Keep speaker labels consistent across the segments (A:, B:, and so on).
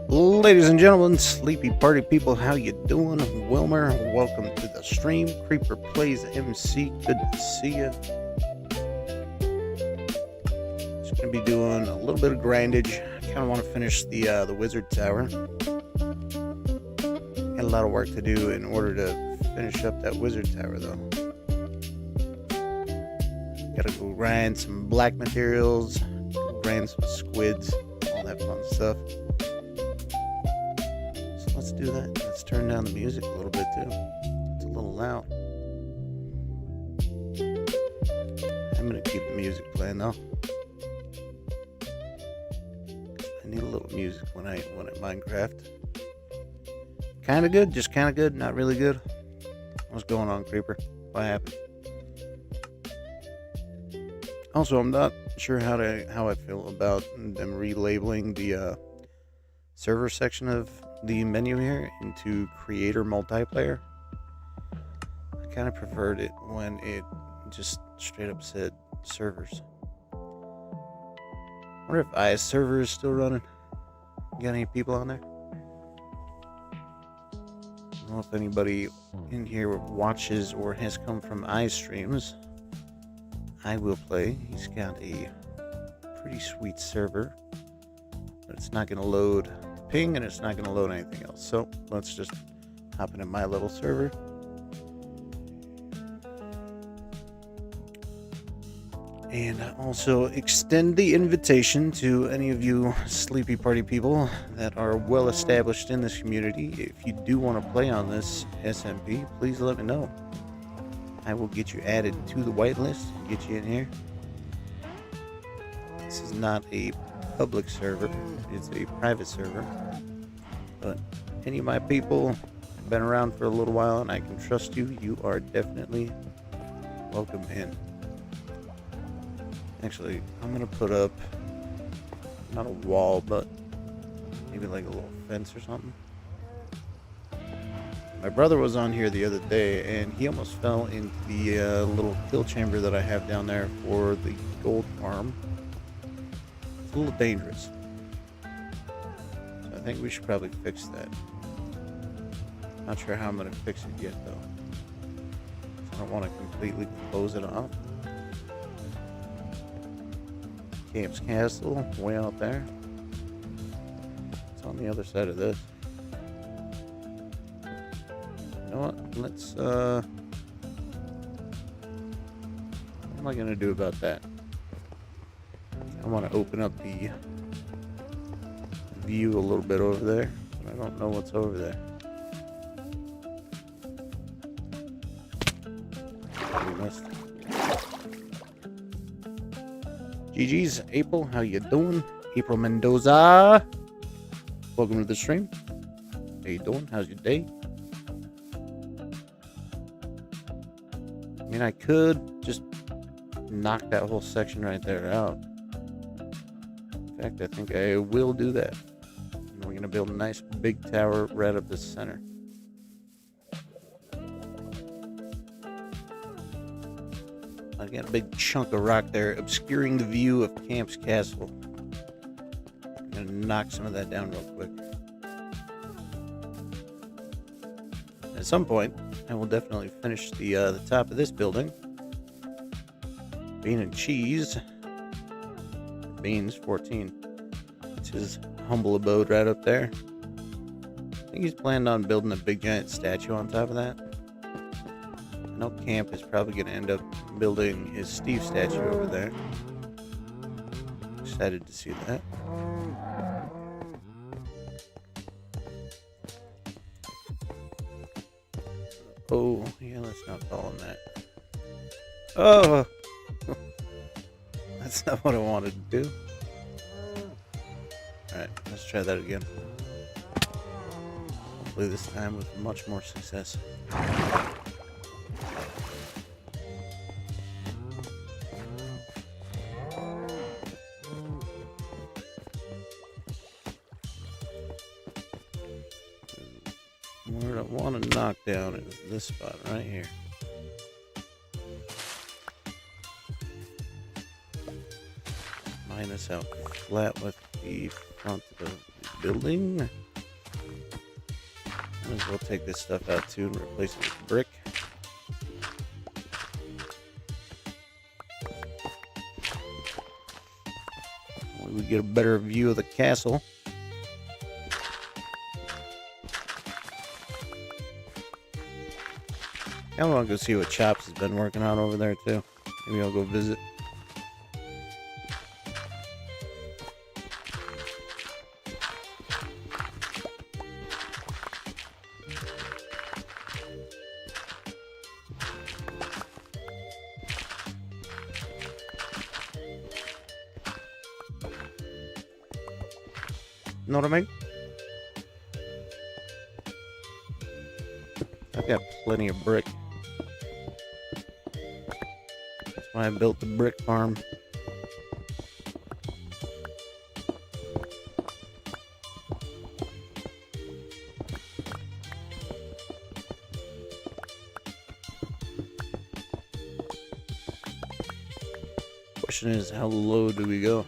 A: Ladies and gentlemen, sleepy party people, how you doing? Wilmer, welcome to the stream. Creeper plays MC, good to see you. Just gonna be doing a little bit of grindage. I kind of want to finish the wizard tower. Got a lot of work to do in order to finish up that wizard tower, though. Gotta go grind some black materials, grind some squids, all that fun stuff. Let's do that. Let's turn down the music a little bit too. It's a little loud. I'm gonna keep the music playing though. I need a little music when I MineCraft. Kind of good, just kind of good, not really good. What's going on, Creeper? What happened? Also, I'm not sure how I feel about them relabeling the server section of the menu here into creator multiplayer. I kind of preferred it when it just straight up said servers. Wonder if IS server is still running. Got any people on there? I don't know if anybody in here watches or has come from IS streams. I will play. He's got a pretty sweet server, but it's not going to load ping and it's not going to load anything else. So let's just hop into my little server. And also extend the invitation to any of you sleepy party people that are well established in this community. If you do want to play on this SMP, please let me know. I will get you added to the whitelist and get you in here. This is not a public server, it's a private server, but any of my people have been around for a little while and I can trust you, you are definitely welcome in. Actually, I'm gonna put up not a wall, but maybe like a little fence or something. My brother was on here the other day and he almost fell into the little kill chamber that I have down there for the gold farm. It's a little dangerous. So I think we should probably fix that. Not sure how I'm going to fix it yet though. So I don't want to completely close it off. Camp's Castle, way out there. It's on the other side of this. You know what? Let's, what am I going to do about that? I want to open up the view a little bit over there, but I don't know what's over there. We missed. GG's, April, how you doing? April Mendoza. Welcome to the stream. How you doing? How's your day? I mean, I could just knock that whole section right there out. In fact, I think I will do that. And we're going to build a nice big tower right up the center. I got a big chunk of rock there obscuring the view of Camp's Castle. I'm going to knock some of that down real quick. At some point, I will definitely finish the top of this building. Bean and Cheese. Beans 14. It's his humble abode right up there. I think he's planning on building a big giant statue on top of that. I know Camp is probably going to end up building his Steve statue over there. Excited to see that. Oh, yeah, let's not fall on that. Oh! That's not what I wanted to do. Alright, let's try that again. Hopefully this time with much more success. Where I want to knock down is this spot right here. Minus out flat with the front of the building. Might as well take this stuff out too and replace it with brick. We get a better view of the castle. I want to go see what Chops has been working on over there too. Maybe I'll go visit. Know what I mean? I've got plenty of brick. That's why I built the brick farm. Question is, how low do we go?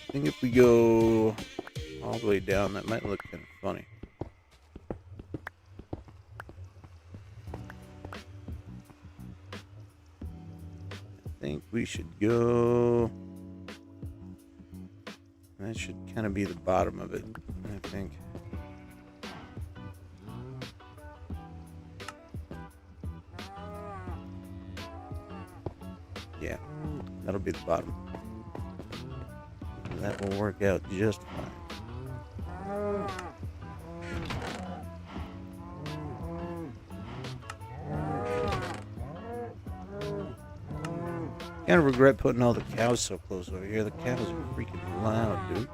A: I think if we go all the way down, that might look kind of funny. I think we should go... That should kind of be the bottom of it, I think. Yeah, that'll be the bottom. That will work out just fine. Kind of regret putting all the cows so close over here. The cows are freaking loud, dude.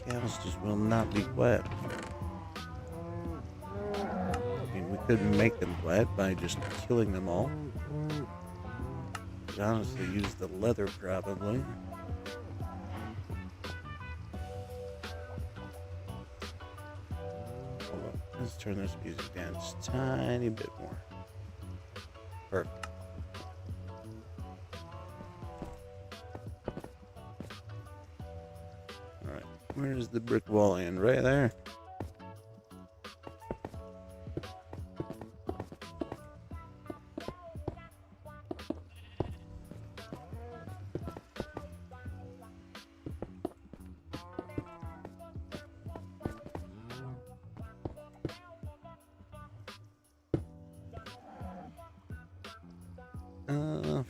A: Cows just will not be quiet. I mean, we couldn't make them quiet by just killing them all. Honestly, use the leather probably. Hold on. Let's turn this music down just a tiny bit more. Perfect. Alright, where's the brick wall end? Right there.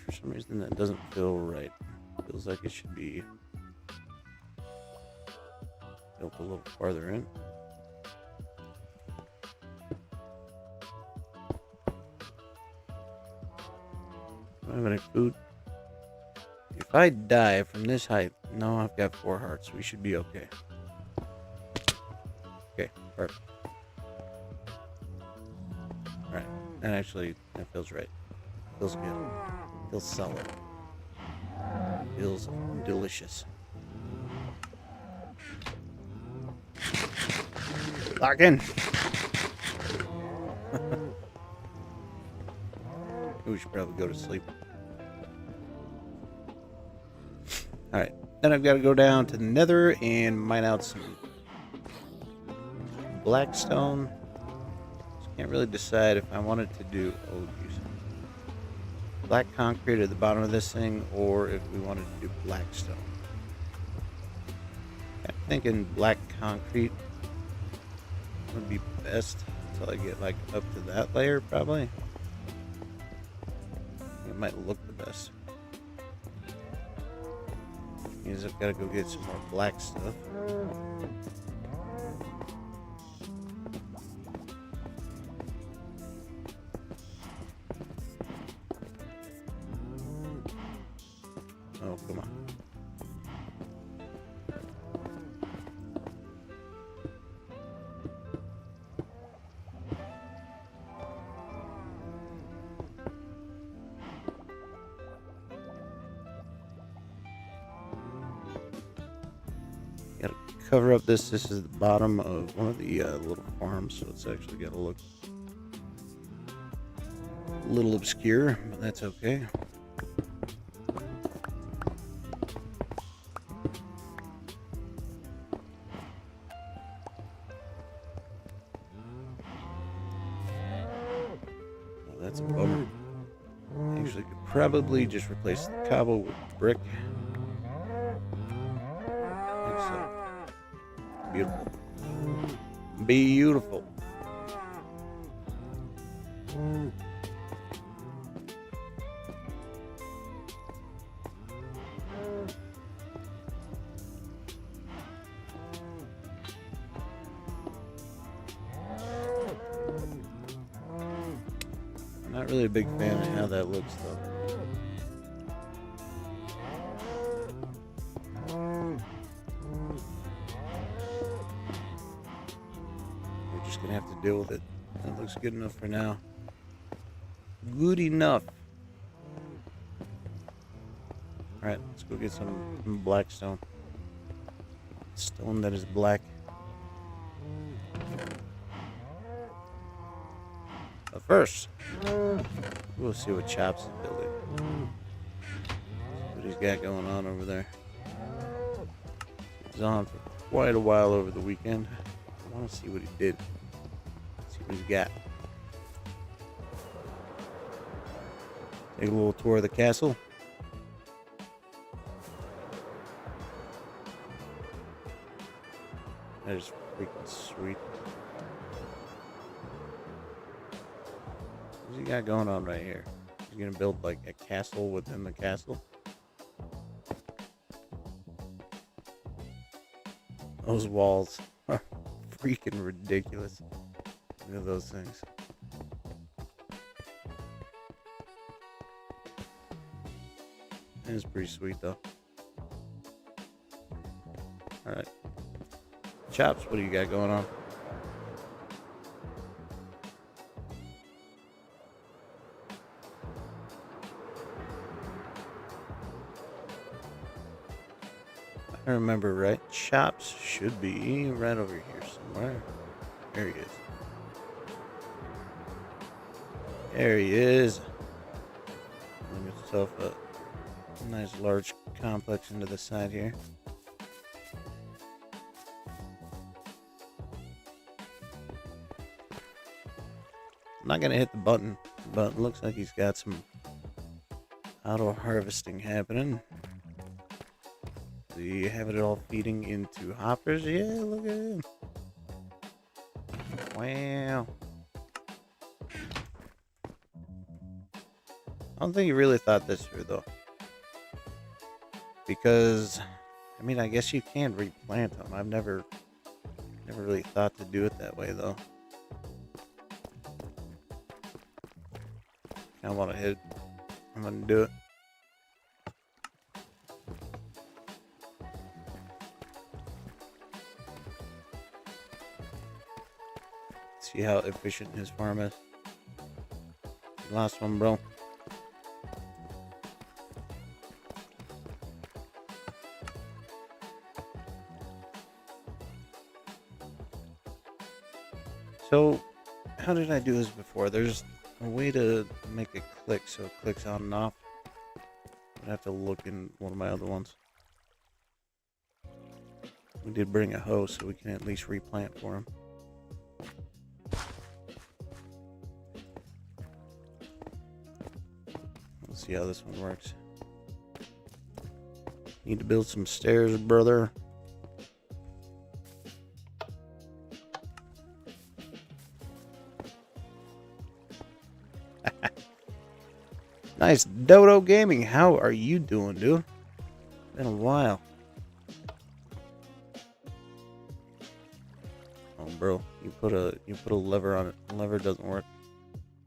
A: For some reason that doesn't feel right. Feels like it should be built a little farther in. Do I have any food? If I die from this height, no, I've got 4 hearts. We should be okay. Okay, perfect. Alright, and actually, that feels right. Feels good. Feels solid. Feels delicious. Lock in. We should probably go to sleep. Alright, then I've got to go down to the Nether and mine out some blackstone. Just can't really decide if I wanted to do black concrete at the bottom of this thing, or if we wanted to do blackstone. I'm thinking black concrete would be best until I get like up to that layer, probably. It might look the best. Means I've got to go get some more black stuff. Oh, come on. Gotta cover up this. This is the bottom of one of the little farms, so it's actually got to look a little obscure, but that's okay. That's a bummer. Actually, could probably just replace the cobble with brick. Like so. Beautiful. Beautiful. I'm not really a big fan of how that looks, though. We're just gonna have to deal with it. That looks good enough for now. Good enough. Alright, let's go get some black stone. Stone that is black. But first, we'll see what Chops is building. What he's got going on over there. He's on for quite a while over the weekend. I want to see what he did. See what he's got. Take a little tour of the castle. That is freaking sweet. What's he got going on right here? He's gonna build like a castle within the castle. Those walls are freaking ridiculous. Look at those things. It is pretty sweet though. Alright. Chops, what do you got going on? I remember right. Chops should be right over here somewhere. There he is. There he is. Get yourself a nice large complex into the side here. I'm not gonna hit the button, but it looks like he's got some auto harvesting happening. Do you have it all feeding into hoppers? Yeah, look at him. Wow. I don't think he really thought this through though. Because, I mean, I guess you can replant them. I've never really thought to do it that way though. I want to hit. I'm gonna do it. See how efficient his farm is. Last one, bro. So, how did I do this before? There's a way to make it click so it clicks on and off. I'd have to look in one of my other ones. We did bring a hoe so we can at least replant for him. Let's see how this one works. Need to build some stairs, brother. Nice, Dodo Gaming. How are you doing, dude? Been a while. Oh, bro, you put a lever on it. The lever doesn't work.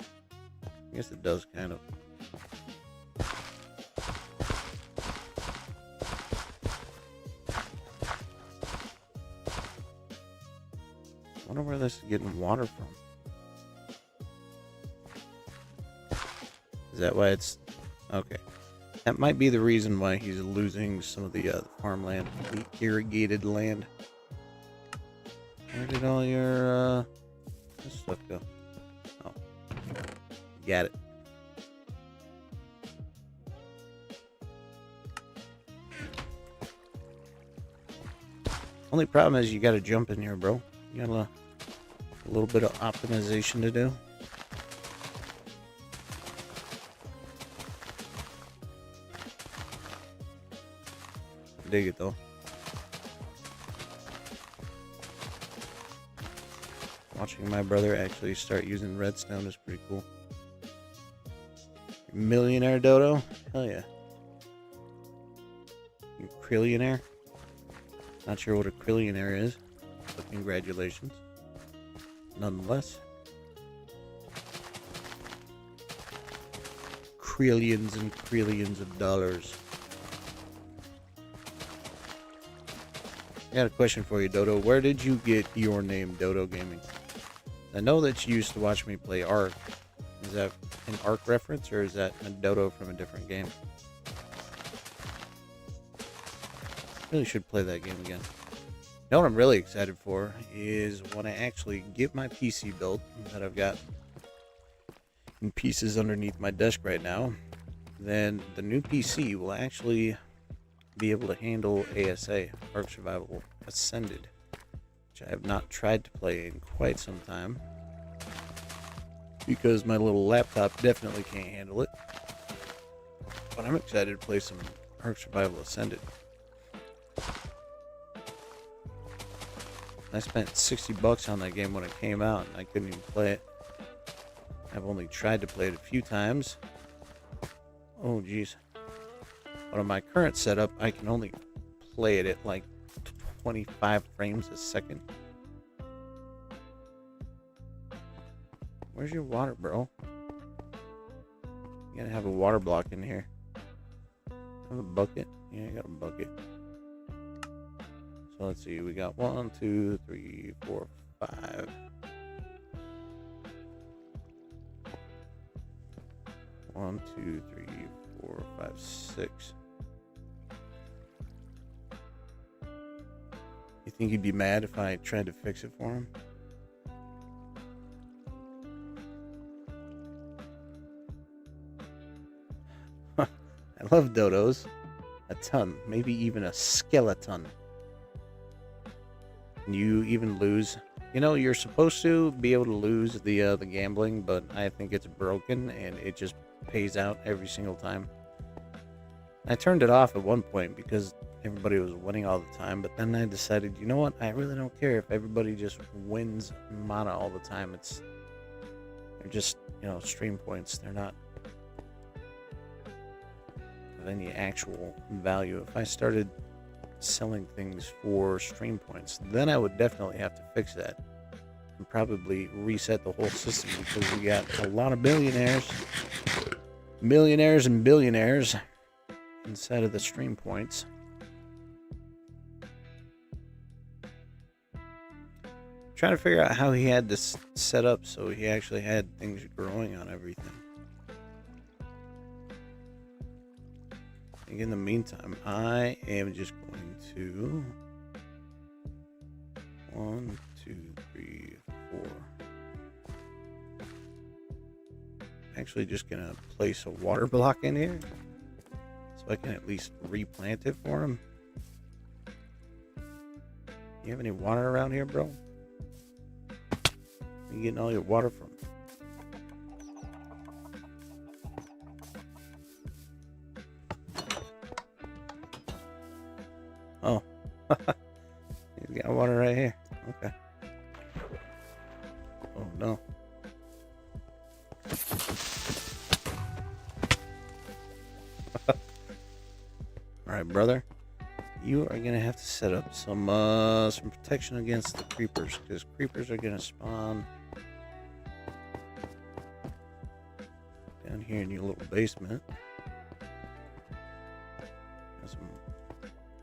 A: I guess it does, kind of. I wonder where this is getting water from. Is that why it's... Okay. That might be the reason why he's losing some of the farmland, the irrigated land. Where did all your this stuff go? Oh. Got it. Only problem is you gotta jump in here, bro. You got a little bit of optimization to do. Dig it though. Watching my brother actually start using redstone is pretty cool. Millionaire Dodo? Hell yeah. You trillionaire? Not sure what a trillionaire is, but congratulations. Nonetheless. Trillions and trillions of dollars. I got a question for you, Dodo. Where did you get your name, Dodo Gaming? I know that you used to watch me play Ark. Is that an Ark reference, or is that a Dodo from a different game? Really should play that game again. You know what I'm really excited for is when I actually get my PC built that I've got in pieces underneath my desk right now, then the new PC will actually be able to handle ASA, Ark Survival Ascended, which I have not tried to play in quite some time because my little laptop definitely can't handle it. But I'm excited to play some Ark Survival Ascended. I spent $60 on that game when it came out, and I couldn't even play it. I've only tried to play it a few times. Oh, geez. But on my current setup, I can only play it at like 25 frames a second. Where's your water, bro? You gotta have a water block in here. Have a bucket? Yeah, I got a bucket. So let's see, we got 1, 2, 3, 4, 5. One, 2, 3, 4, 5, 6. You think he'd be mad if I tried to fix it for him? I love dodos. A ton, maybe even a skeleton. You even lose. You know, you're supposed to be able to lose the gambling, but I think it's broken and it just pays out every single time. I turned it off at one point because everybody was winning all the time, but then I decided, you know what? I really don't care if everybody just wins mana all the time. They're just, you know, stream points. They're not of any actual value. If I started selling things for stream points, then I would definitely have to fix that and probably reset the whole system, because we got a lot of millionaires and billionaires inside of the stream points. Trying to figure out how he had this set up so he actually had things growing on everything. In the meantime, I am just going to 1, 2, 3, 4. Actually, just gonna place a water block in here so I can at least replant it for him. You have any water around here, bro? Where you getting all your water from? Oh, he's got water right here. Okay. Oh no. All right, brother. You are gonna have to set up some protection against the creepers, because creepers are gonna spawn down here in your little basement.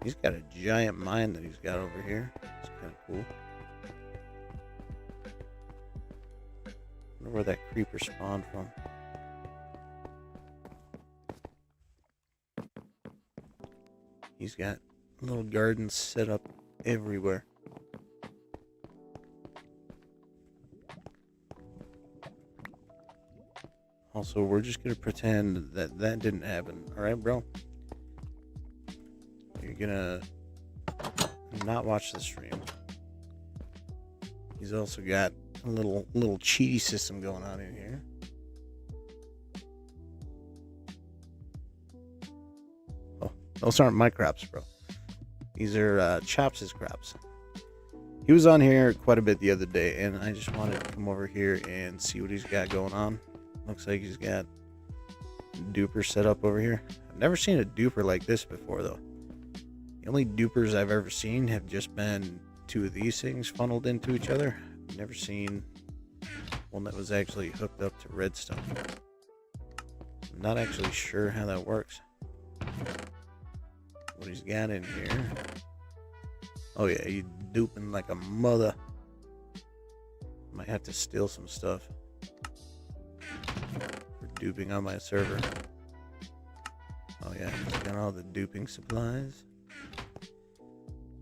A: He's got a giant mine that he's got over here. It's kind of cool. I wonder where that creeper spawned from. He's got little gardens set up everywhere. Also, we're just going to pretend that that didn't happen. All right, bro? You're gonna not watch the stream. He's also got a little cheaty system going on in here. Oh, those aren't my crops, bro. These are Chops' crops. He was on here quite a bit the other day, and I just wanted to come over here and see what he's got going on. Looks like he's got duper set up over here. I've never seen a duper like this before, though. The only dupers I've ever seen have just been two of these things funneled into each other. I've never seen one that was actually hooked up to redstone. I'm not actually sure how that works. What he's got in here. Oh yeah, he's duping like a mother. Might have to steal some stuff for duping on my server. Oh yeah, he's got all the duping supplies.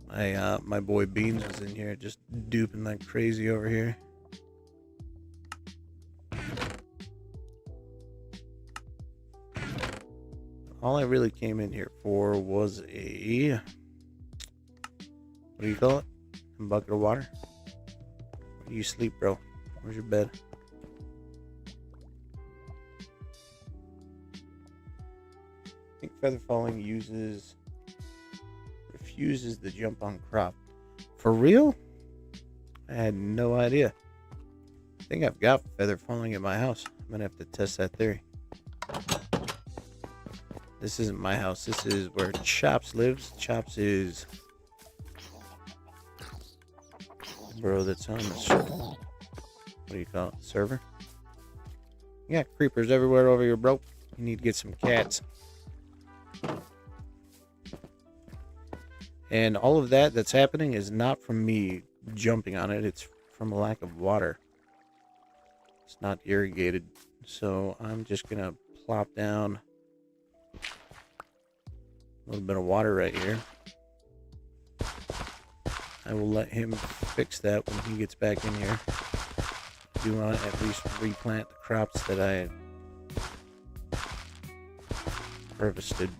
A: My boy Beans was in here just duping like crazy over here. All I really came in here for was a, what do you call it? A bucket of water? Where do you sleep, bro? Where's your bed? I think feather falling refuses the jump on crop. For real? I had no idea. I think I've got feather falling in my house. I'm gonna have to test that theory. This isn't my house. This is where Chops lives. Chops is bro that's on this, what do you call it, server? You got creepers everywhere over here, bro. You need to get some cats. And all of that that's happening is not from me jumping on it. It's from a lack of water. It's not irrigated. So I'm just going to plop down a little bit of water right here. I will let him fix that when he gets back in here. I do want to at least replant the crops that I harvested.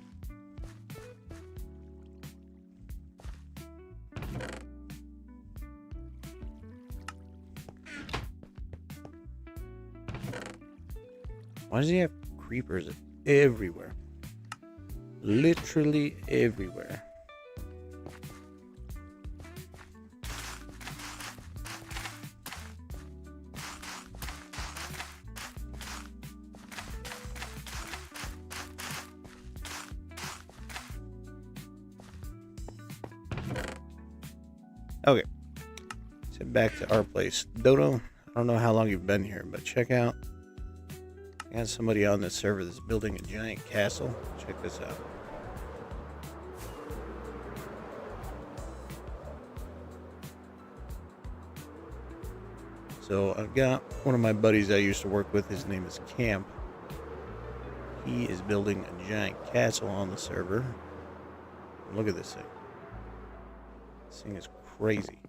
A: Why does he have creepers everywhere? Literally everywhere. Okay, let's head back to our place. Dodo, I don't know how long you've been here, but check out. I got somebody on this server that's building a giant castle. Check this out. So I've got one of my buddies I used to work with. His name is Camp. He is building a giant castle on the server. Look at this thing. This thing is crazy.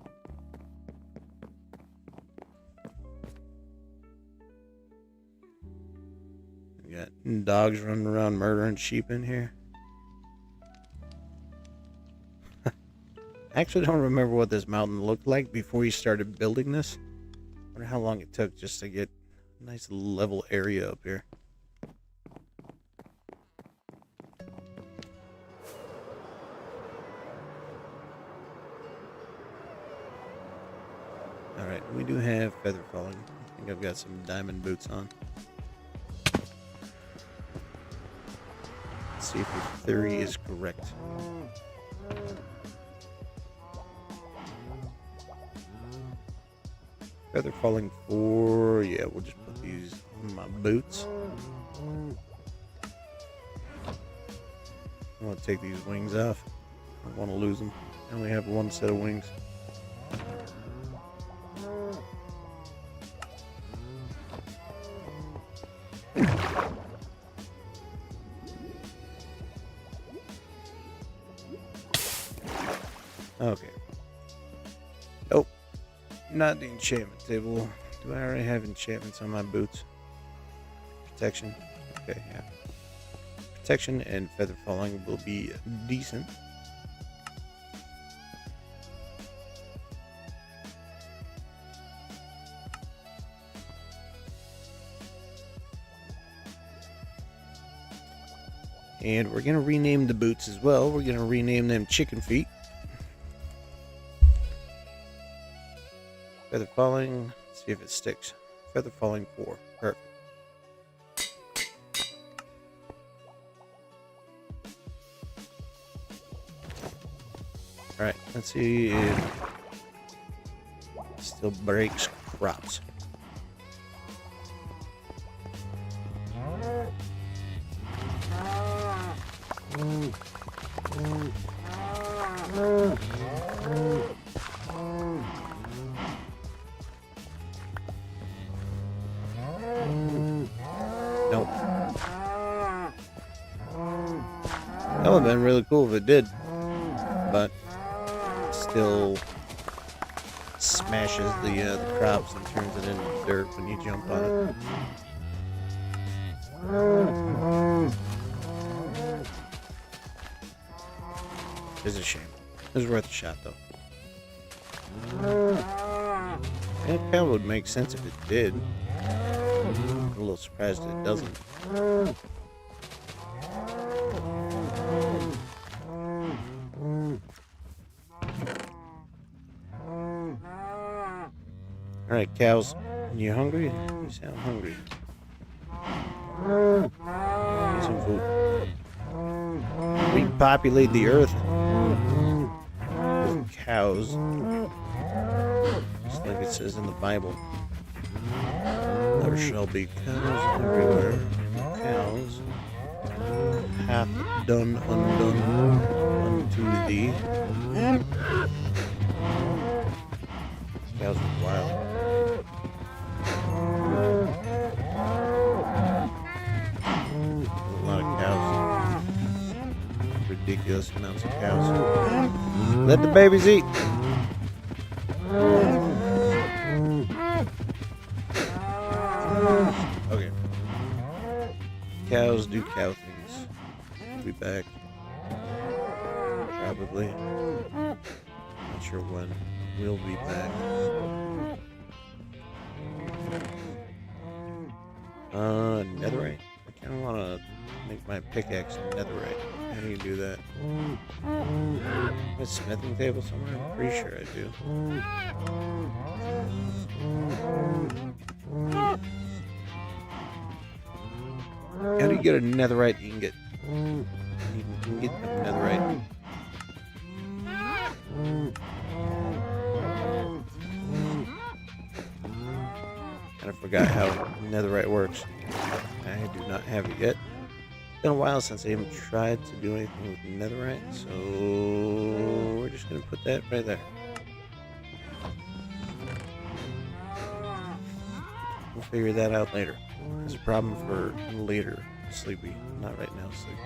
A: We got dogs running around murdering sheep in here. I actually don't remember what this mountain looked like before he started building this. I wonder how long it took just to get a nice level area up here. Alright, we do have feather falling. I think I've got some diamond boots on. Let's see if your theory is correct. Feather falling 4. Yeah, we'll just put these on my boots. I want to take these wings off. I don't want to lose them. I only have one set of wings. Okay. Nope. Not the enchantment table. Do I already have enchantments on my boots? Protection. Okay, yeah. Protection and feather falling will be decent. And we're going to rename the boots as well. We're going to rename them Chicken Feet. Feather falling. Let's see if it sticks. Feather falling 4. Perfect. Alright, let's see if it still breaks crops. Nope. That would have been really cool if it did, but still smashes the crops and turns it into dirt when you jump on it. It's a shame. It was worth a shot, though. It kind of would make sense if it did. I'm a little surprised it doesn't. Alright, cows. You hungry? You sound hungry. Need some food. Repopulate the earth with cows. Just like it says in the Bible. There shall be cows everywhere. Cows hath done undone unto thee. Cows are wild. There's a lot of cows. Ridiculous amounts of cows. Let the babies eat. Okay. Cows do cow things. We'll be back. Probably. Not sure when. We'll be back. Netherite? I kind of want to make my pickaxe netherite. How do you do that? A smithing table somewhere? I'm pretty sure I do. How do you get a netherite ingot? You can get the netherite. I forgot how netherite works. I do not have it yet. It's been a while since I even tried to do anything with netherite, so we're just gonna put that right there. We'll figure that out later. It's a problem for later. Sleepy. Not right now, sleepy.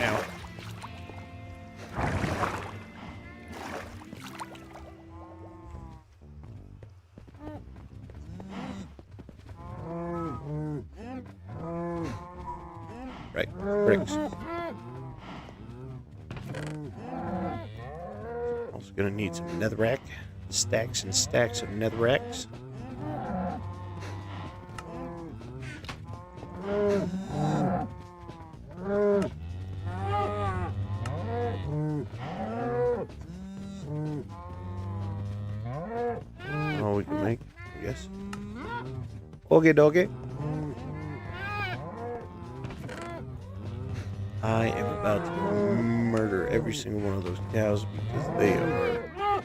A: Ow. Right, bricks. Also gonna need some netherrack. Stacks and stacks of netherracks. All we can make, I guess. Okay, doggy. I am about to murder every single one of those cows because they are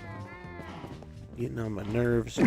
A: getting on my nerves.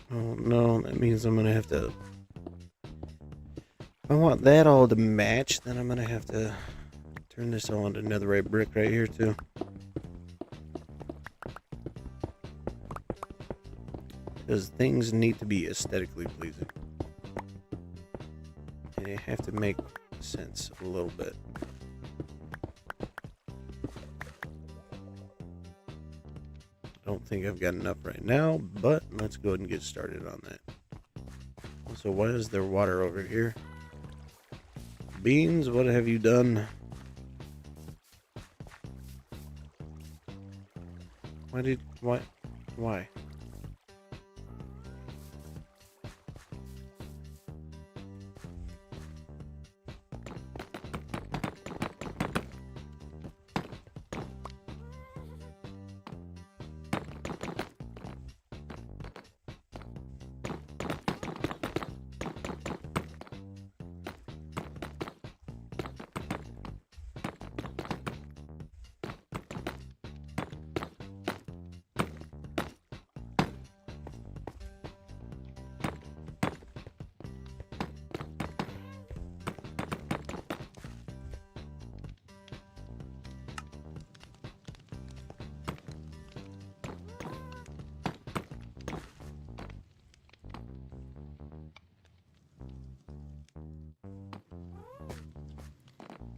A: Oh no, that means I'm gonna have to. If I want that all to match, then I'm gonna have to turn this all into netherite brick right here too. Because things need to be aesthetically pleasing. And They have to make sense a little bit. I don't think I've got enough right now, but let's go ahead and get started on that. So why is there water over here? Beans, what have you done? Why?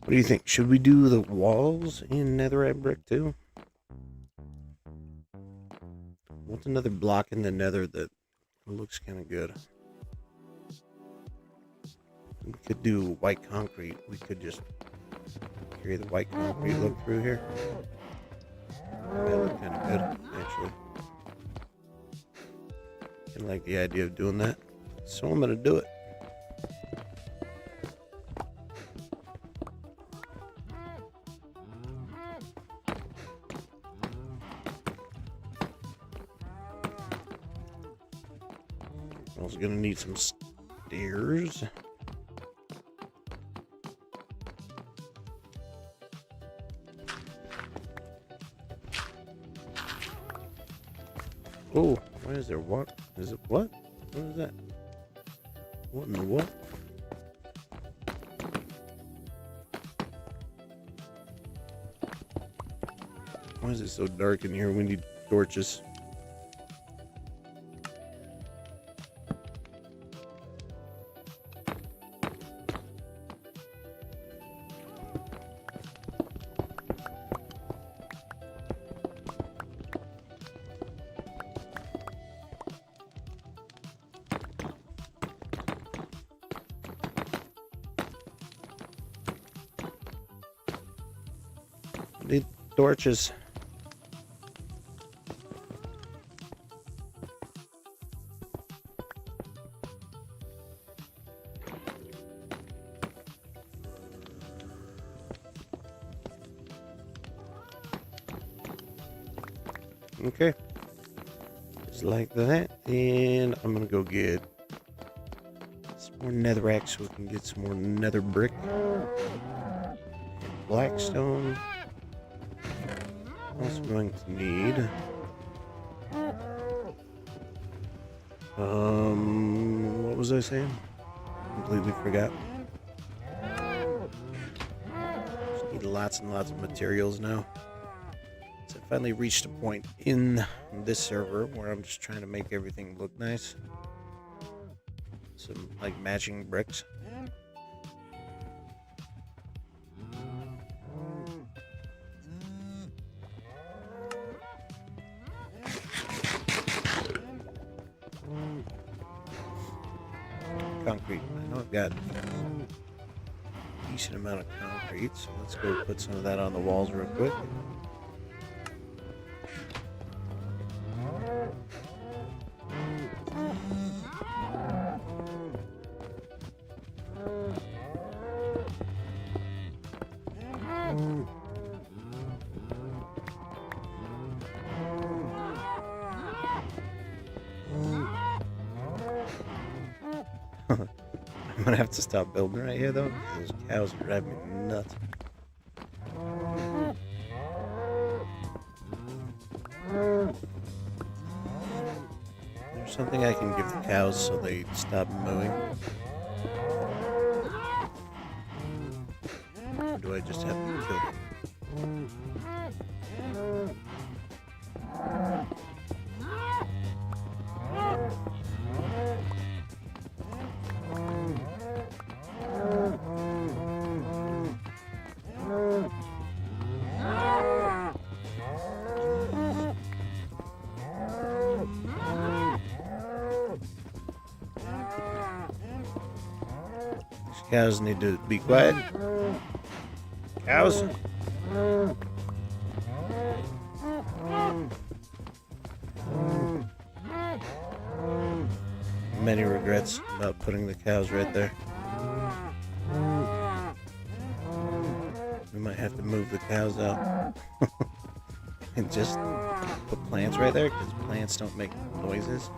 A: What do you think? Should we do the walls in netherite brick too? What's another block in the nether that looks kind of good? We could do white concrete. We could just carry the white concrete look through here. That look kind of good, actually. I like the idea of doing that. So I'm going to do it. I was gonna need some stairs. Oh, why is there what? Is it what? What is that? What in the what? Why is it so dark in here? We need torches. Need torches. Okay, just like that, and I'm gonna go get some more netherrack so we can get some more nether brick and blackstone. Also going to need what was I saying? Completely forgot. Just need lots and lots of materials now. So I finally reached a point in this server where I'm just trying to make everything look nice. Some like matching bricks. Concrete. I know I've got a decent amount of concrete, so let's go put some of that on the walls real quick. I'm gonna have to stop building right here though. Those cows are driving me nuts. There's something I can give the cows so they stop mooing. Or do I just have to kill them? Cows need to be quiet. Cows. Many regrets about putting the cows right there. We might have to move the cows out and just put plants right there because plants don't make noises.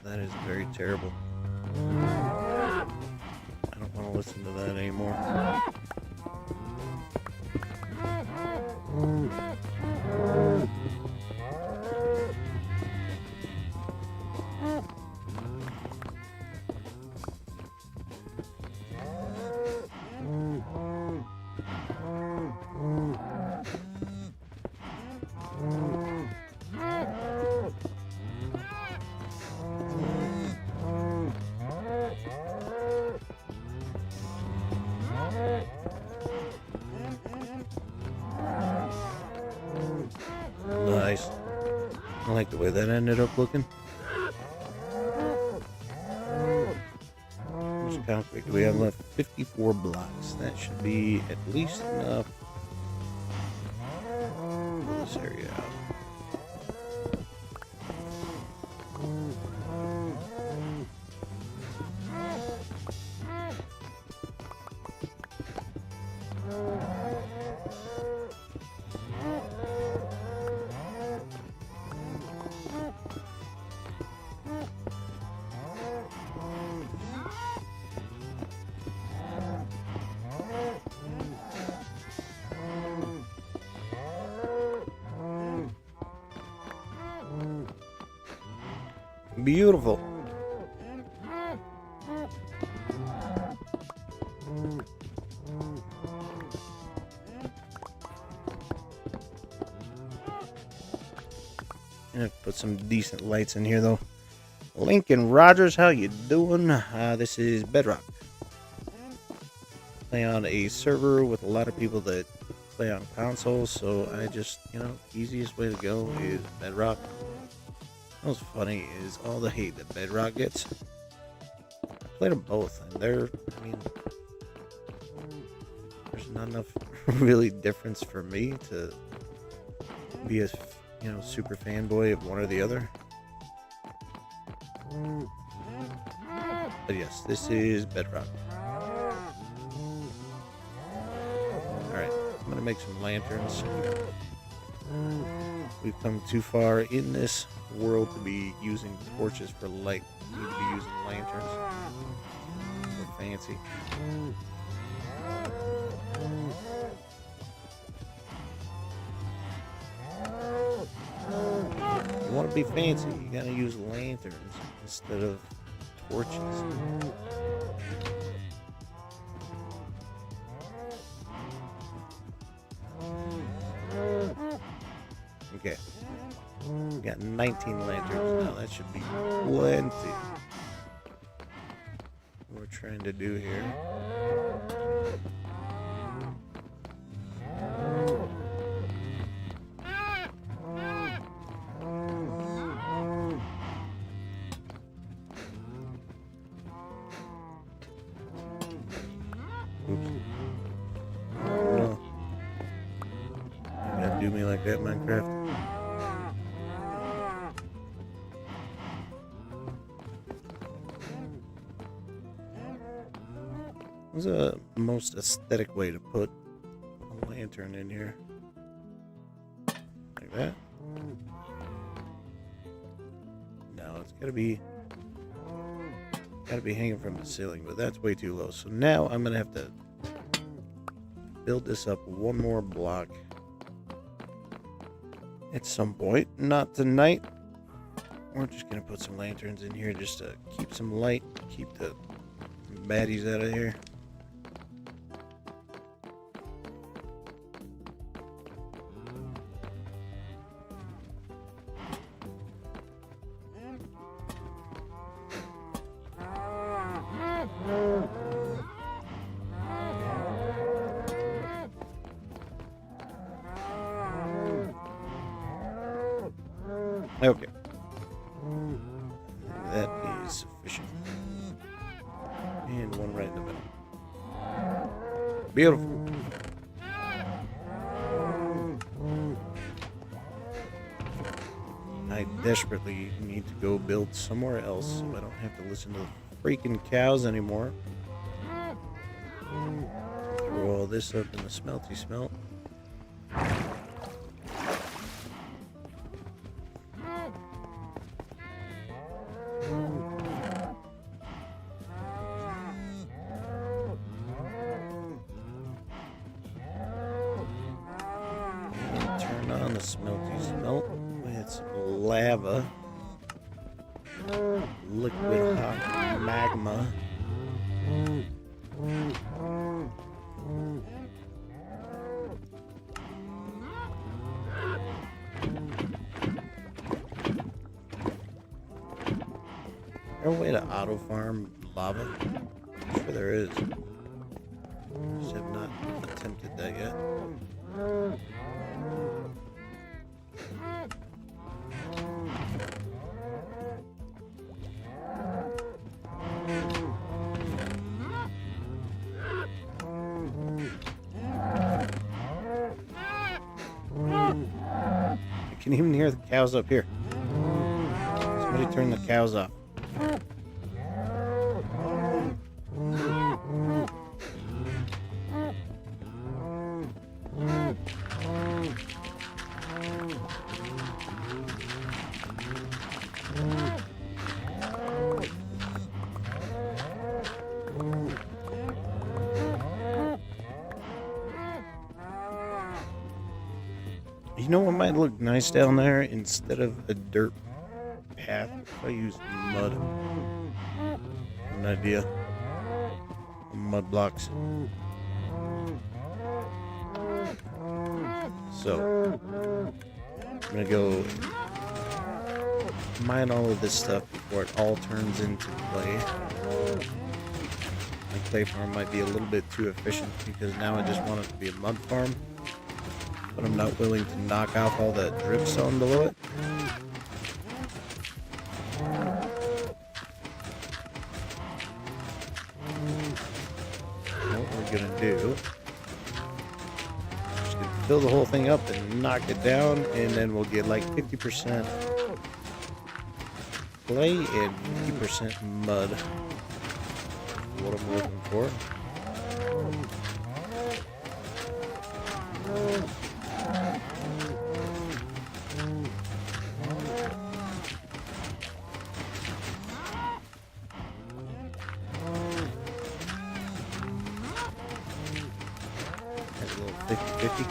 A: That is very terrible. I don't want to listen to that anymore. Nice. I like the way that ended up looking. How much concrete do we have left? 54 blocks. That should be at least enough for this area out. Beautiful. I'm gonna put some decent lights in here though. Lincoln Rogers, how you doing? This is Bedrock. Play on a server with a lot of people that play on consoles, so I just, easiest way to go is Bedrock. What's funny is all the hate that Bedrock gets. I played them both, and there's not enough really difference for me to be a, super fanboy of one or the other. But yes, this is Bedrock. Alright, I'm gonna make some lanterns. We've come too far in this world to be using torches for light. We need to be using lanterns. We're fancy. You want to be fancy, you gotta use lanterns instead of torches. Okay. We got 19 lanterns now. That should be plenty. What we're trying to do here. Oops. No. You gotta do me like that, MineCraft. What's the most aesthetic way to put a lantern in here? Like that? No, it's gotta be hanging from the ceiling, but that's way too low. So now I'm gonna have to build this up one more block at some point. Not tonight. We're just gonna put some lanterns in here just to keep some light, keep the baddies out of here. Okay. That is sufficient. And one right in the middle. Beautiful. I desperately need to go build somewhere else so I don't have to listen to the freaking cows anymore. Throw all this up in the smelty smelt. Turn on the smelty smelt with some lava. Liquid hot magma. Is there a way to auto farm lava? I'm sure there is. Just have not attempted that yet. I can even hear the cows up here. Somebody turn the cows off. You know what might look nice down there? Instead of a dirt path, if I use mud. An idea. Mud blocks. So, I'm gonna go mine all of this stuff before it all turns into clay. My clay farm might be a little bit too efficient because now I just want it to be a mud farm. But I'm not willing to knock off all that dripstone below it. What we're gonna do, just gonna fill the whole thing up and knock it down, and then we'll get like 50% clay and 50% mud. What I'm looking for. That's a little 50-50.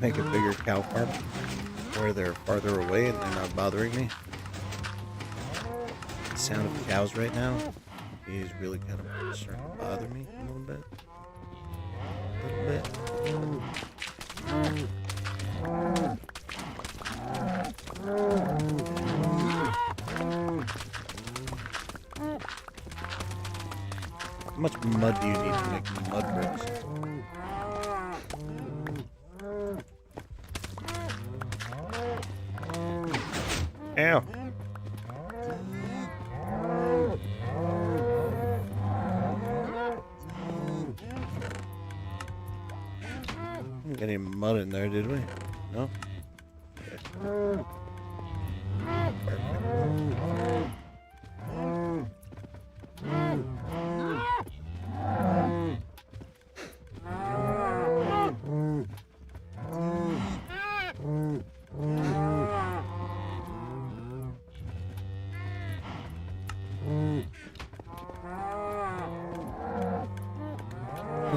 A: Make a bigger cow farm where they're farther away and they're not bothering me. The sound of cows right now is really kind of starting to bother me a little bit. How much mud do you need to make mud bricks? Ow. Didn't get any mud in there, did we? No? Okay. Perfect.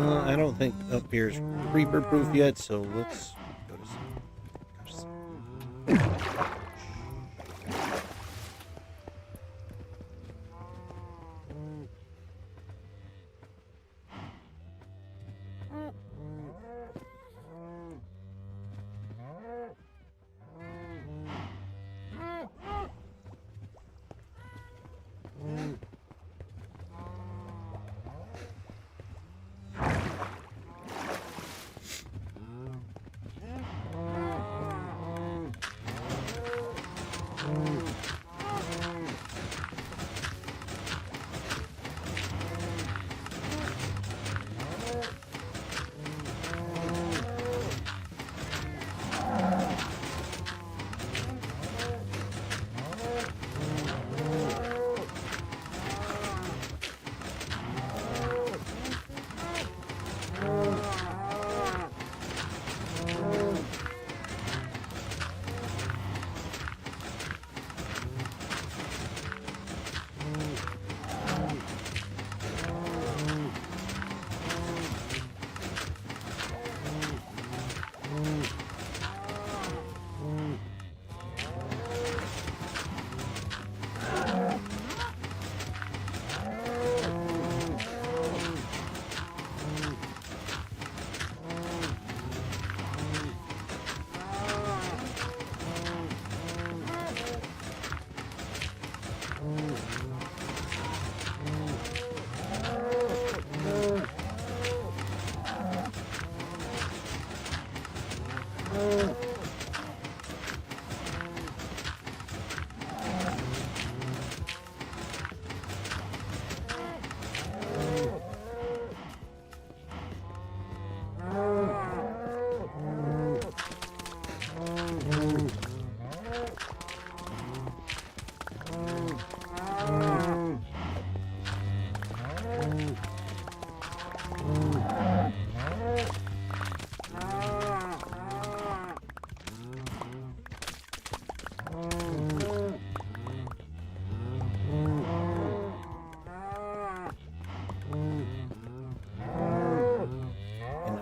A: I don't think up here is creeper proof yet, so let's go to sleep.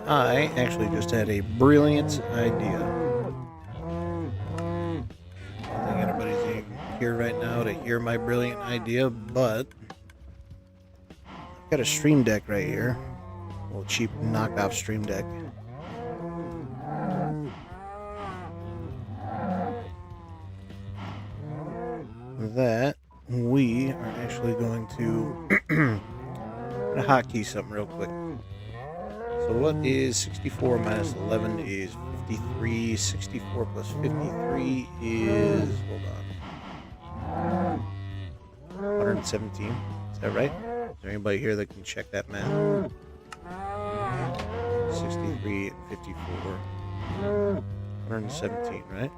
A: I actually just had a brilliant idea. I don't think anybody's here right now to hear my brilliant idea, but I've got a stream deck right here. A little cheap knockoff stream deck. That we are actually going to hotkey something real quick. So what is 64 minus 11 is 53. 64 plus 53 is, hold on, 117. Is that right? Is there anybody here that can check that math? 63 and 54. 117, right?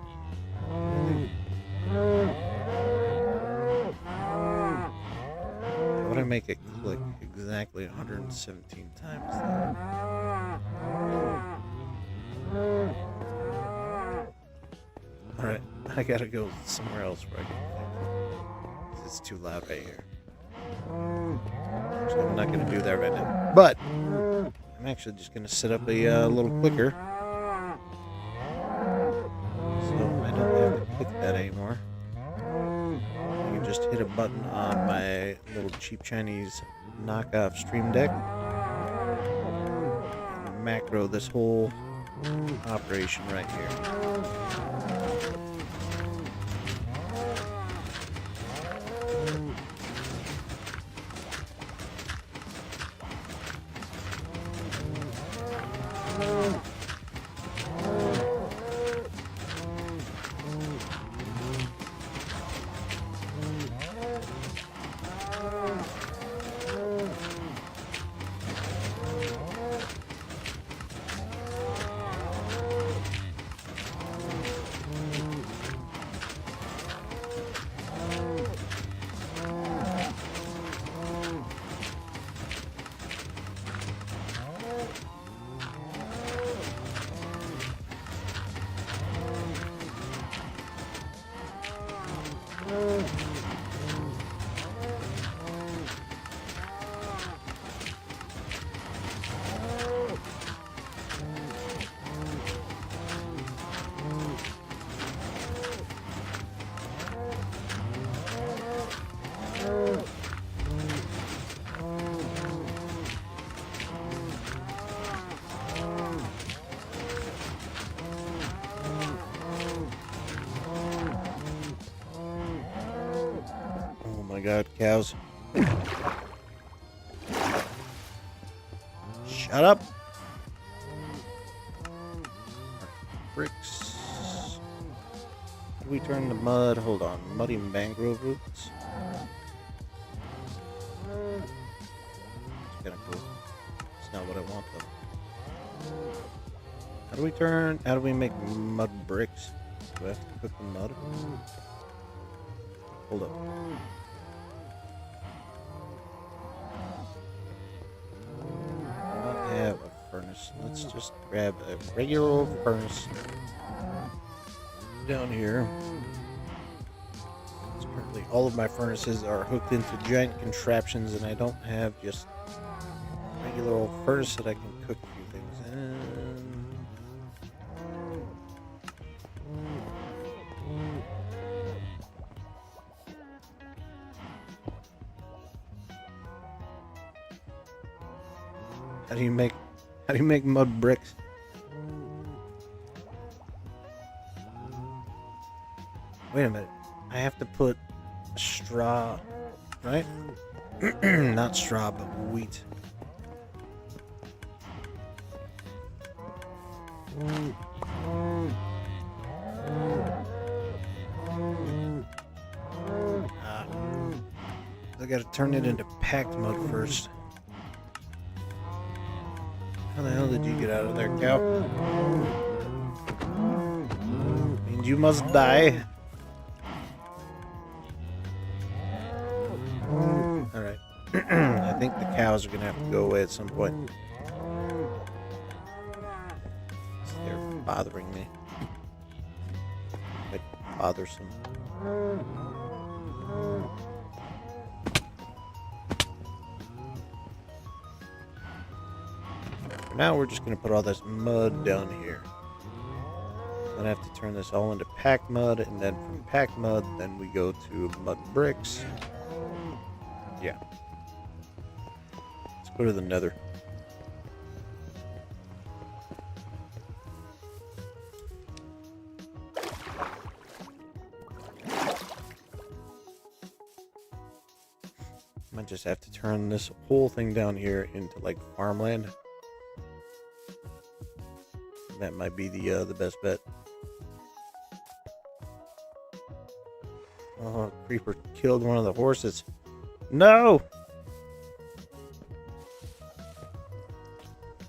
A: How would I make it click exactly 117 times that? Alright, I gotta go somewhere else where I can think. It's too loud right here. So I'm not gonna do that right now. But I'm actually just gonna set up a little clicker. So I don't have to click that anymore. I can just hit a button on my little cheap Chinese knockoff stream deck and macro this whole operation right here. Oh my god, cows. Shut up. Bricks. How do we turn the mud? Hold on. Muddy mangrove roots. It's kind of cool. It's not what I want though. How do we make mud bricks? Do I have to cook the mud? Hold up. I don't have a furnace. Let's just grab a regular old furnace down here. So currently all of my furnaces are hooked into giant contraptions and I don't have just a regular old furnace that I can cook a few things in. How do you make mud bricks? Wait a minute. I have to put straw, right? Not straw, but wheat. gotta turn it into packed mud first. How the hell did you get out of there, cow? Means you must die. Alright. I think the cows are gonna have to go away at some point. They're bothering me. Quite bothersome. For now, we're just gonna put all this mud down here. Then I have to turn this all into packed mud, and then from packed mud, then we go to mud and bricks. Yeah. Let's go to the nether. Might just have to turn this whole thing down here into like farmland. That might be the best bet. Oh, creeper killed one of the horses. No!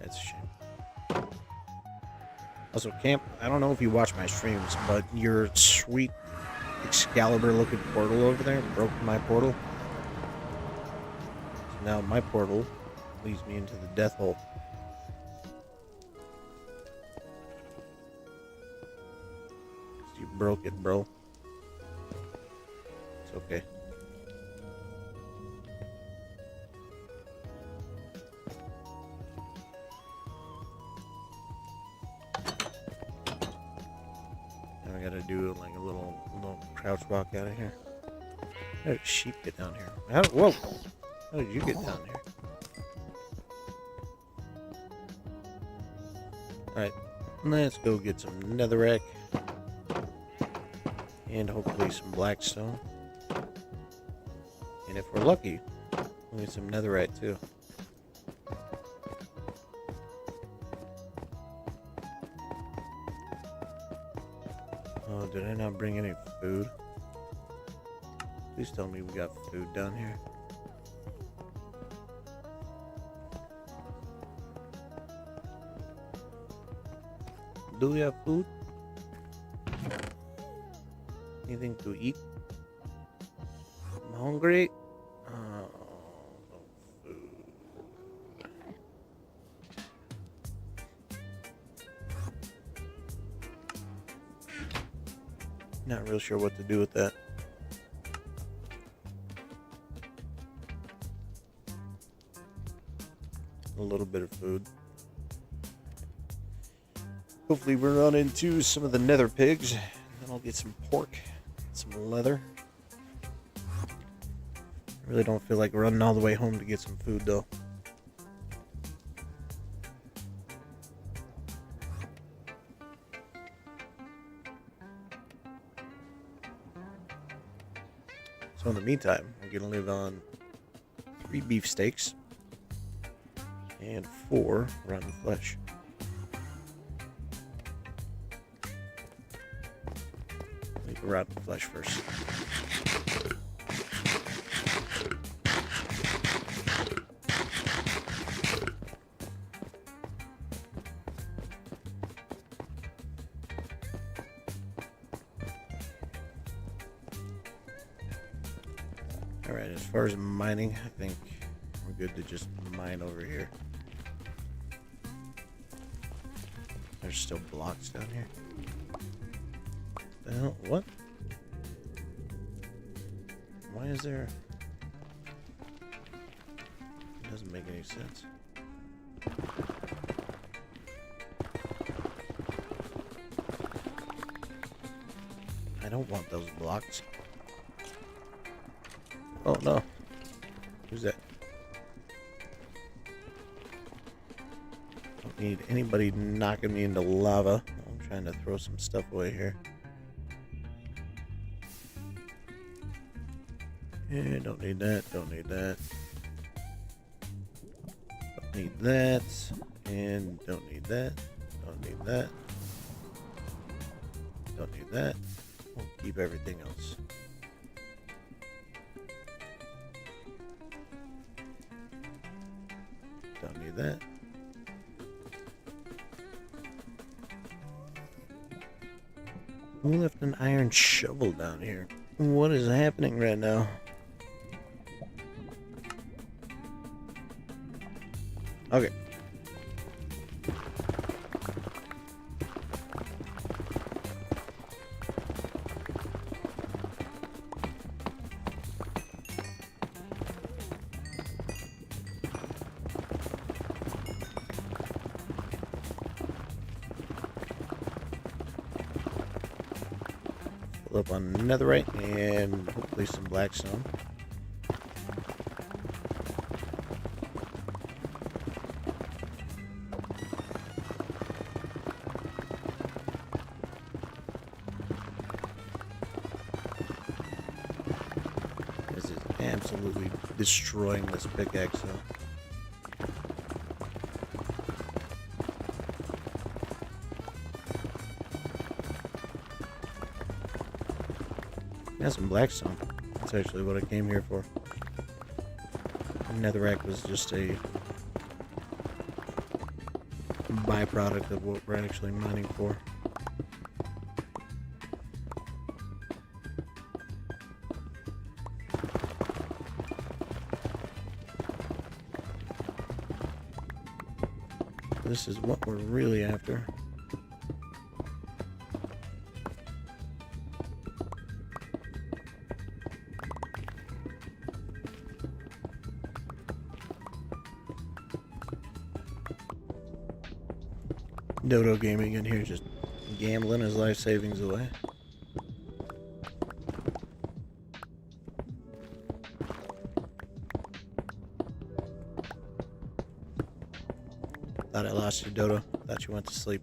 A: That's a shame. Also, Camp, I don't know if you watch my streams, but your sweet Excalibur-looking portal over there broke my portal. So now my portal leads me into the death hole. You broke it, bro. It's okay. Now I gotta do like a little crouch walk out of here. How did sheep get down here? Whoa! How did you get down here? Alright, let's go get some netherrack. And hopefully some blackstone. And if we're lucky, we'll get some netherite too. Oh, did I not bring any food? Please tell me we got food down here. Do we have food? Anything to eat? I'm hungry. Oh, no food. Not real sure what to do with that. A little bit of food. Hopefully we run into some of the nether pigs. And then I'll get some pork. Some leather. I really don't feel like running all the way home to get some food though. So in the meantime, we're gonna live on 3 beefsteaks and 4 rotten flesh. Rotten flesh first. Alright, as far as mining, I think we're good to just mine over here. There's still blocks down here. The hell? What? Why is there... It doesn't make any sense. I don't want those blocks. Oh no. Who's that? Don't need anybody knocking me into lava. I'm trying to throw some stuff away here. Yeah, don't need that, don't need that. Don't need that, and don't need that, don't need that. Don't need that. We'll keep everything else. need that. Who left an iron shovel down here? What is happening right now? Okay. Fill up on netherite and hopefully some blackstone. This is absolutely destroying this pickaxe though. Got some blackstone. That's actually what I came here for. Netherrack was just a byproduct of what we're actually mining for. This is what we're really after. Dodo Gaming in here just gambling his life savings away. Thought I lost you, Dodo. Thought you went to sleep.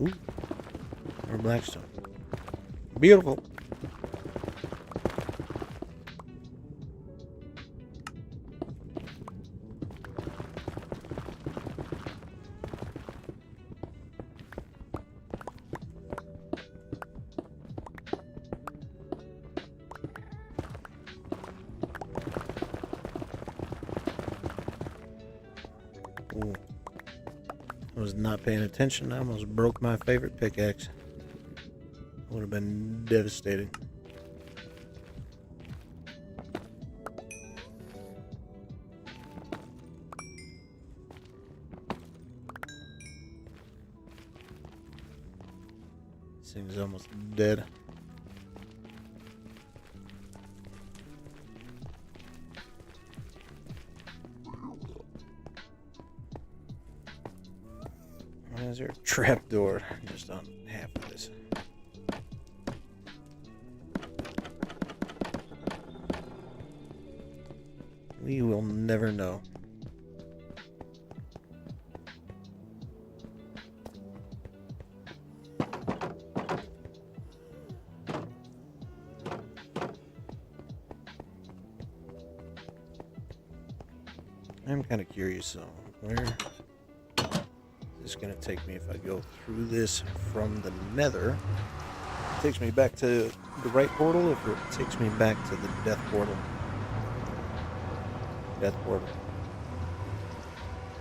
A: Ooh, more blackstone. Beautiful. Ooh. I was not paying attention. I almost broke my favorite pickaxe. Would have been devastating. This thing's almost dead. Why is there a trapdoor just on half of this? We will never know. I'm kind of curious, so where is this going to take me if I go through this from the nether? It takes me back to the right portal, if it takes me back to the death portal. Death portal.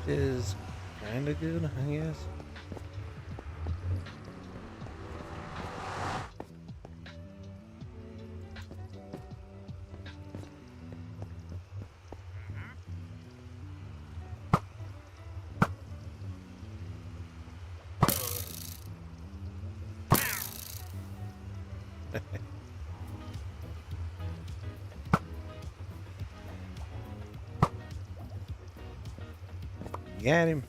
A: Which is kind of good, I guess. Got him.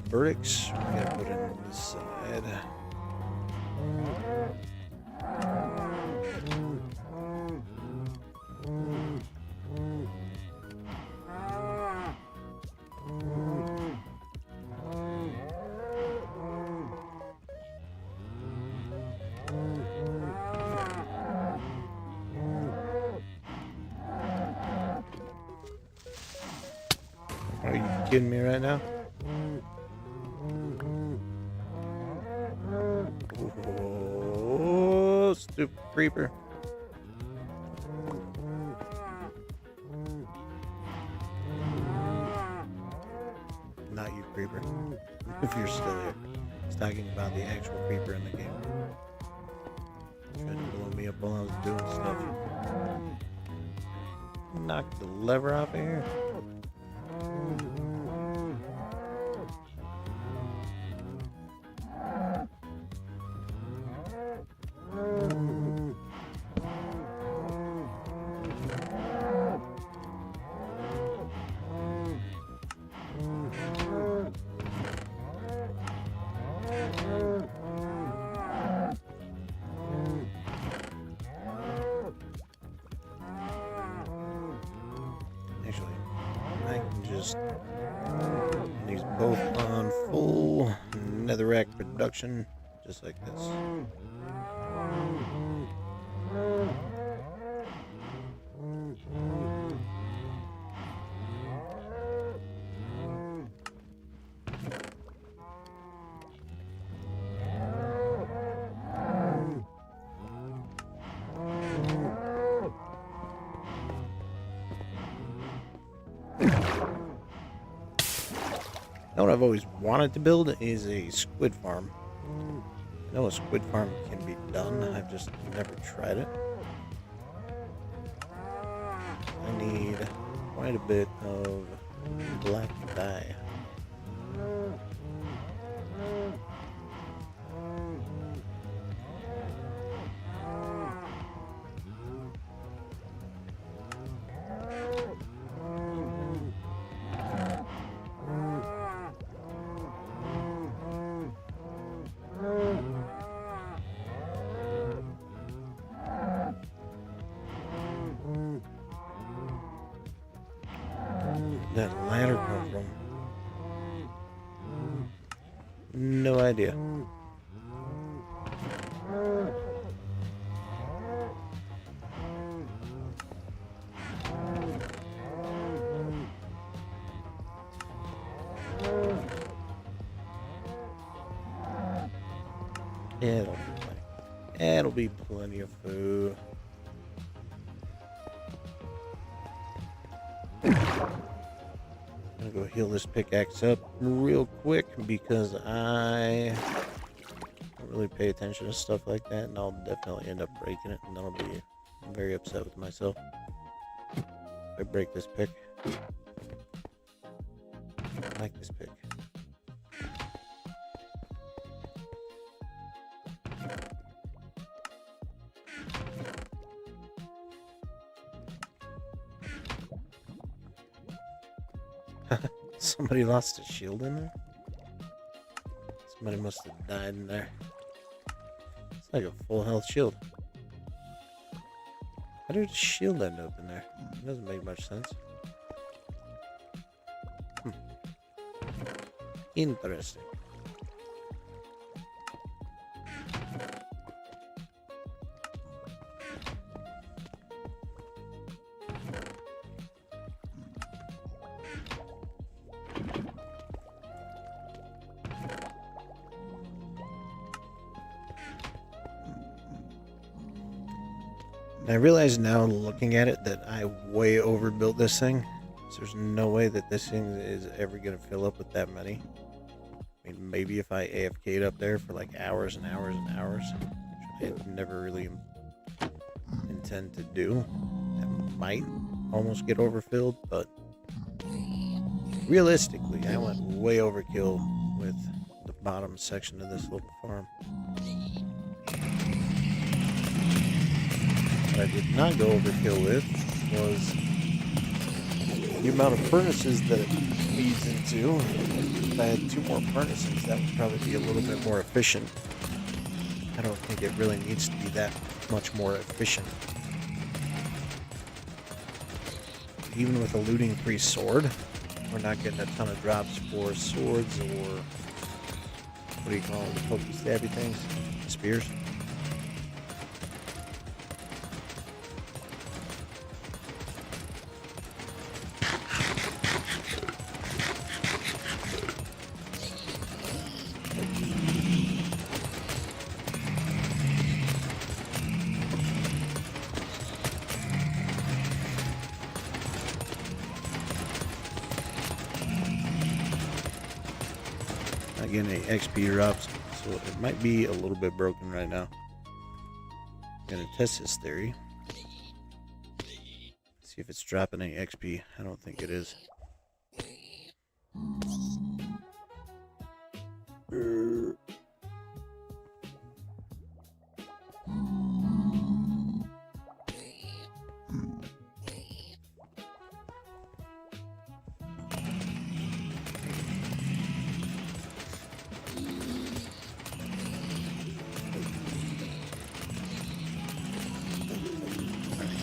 A: Bricks, we gotta put it on this side. Are you kidding me right now? Oh, stupid creeper. Not you, creeper. If you're still here. It's talking about the actual creeper in the game. Trying to blow me up while I was doing stuff. Knock the lever off of here. Actually, I can just these both on full netherrack production, just like this. Now what I've always wanted to build is a squid farm. I know a squid farm can be done, I've just never tried it. I need quite a bit of black dye. That ladder come from? No idea. It'll be plenty of food. I'm gonna go heal this pickaxe up real quick because I don't really pay attention to stuff like that, and I'll definitely end up breaking it, and then I'll be very upset with myself if I break this pick. I like this pick. Somebody lost a shield in there? Somebody must have died in there. It's like a full health shield. How did a shield end up in there? It doesn't make much sense. Interesting. I realize now, looking at it, that I way overbuilt this thing. So there's no way that this thing is ever going to fill up with that many. I mean, maybe if I AFK'd up there for like hours and hours and hours, which I never really intend to do, that might almost get overfilled, but realistically, I went way overkill with the bottom section of this little farm. What I did not go overkill with was the amount of furnaces that it feeds into. If I had 2 more furnaces, that would probably be a little bit more efficient. I don't think it really needs to be that much more efficient. Even with a looting-free sword, we're not getting a ton of drops for swords or what do you call them, the pokey stabby things? Spears. Not getting any XP drops, so it might be a little bit broken right now. I'm gonna test this theory. See if it's dropping any XP. I don't think it is.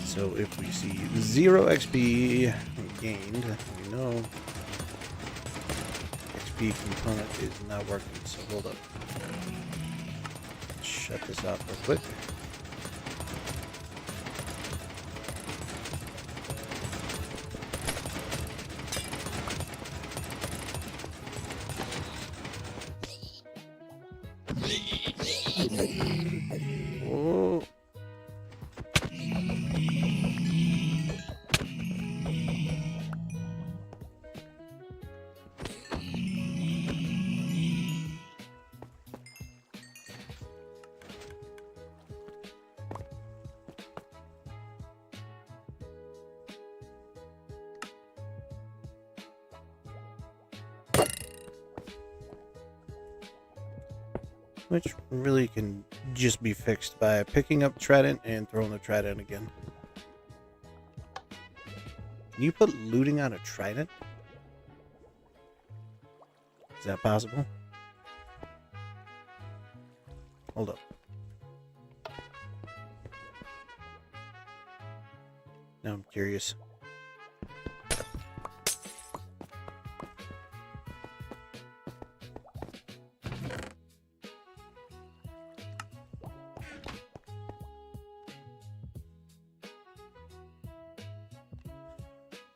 A: So if we see 0 XP gained, we know XP component is not working. So hold up. Shut this off real quick. Oh. Which really can just be fixed by picking up Trident and throwing the Trident again. Can you put looting on a Trident? Is that possible? Hold up. Now I'm curious.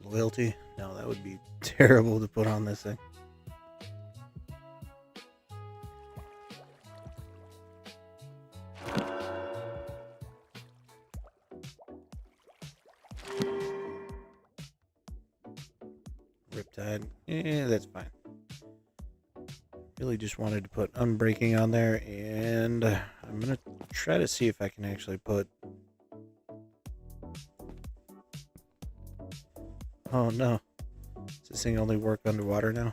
A: Loyalty? No, that would be terrible to put on this thing. Riptide. Yeah, that's fine. Really just wanted to put Unbreaking on there, and I'm going to try to see if I can actually put... Oh no. Does this thing only work underwater now?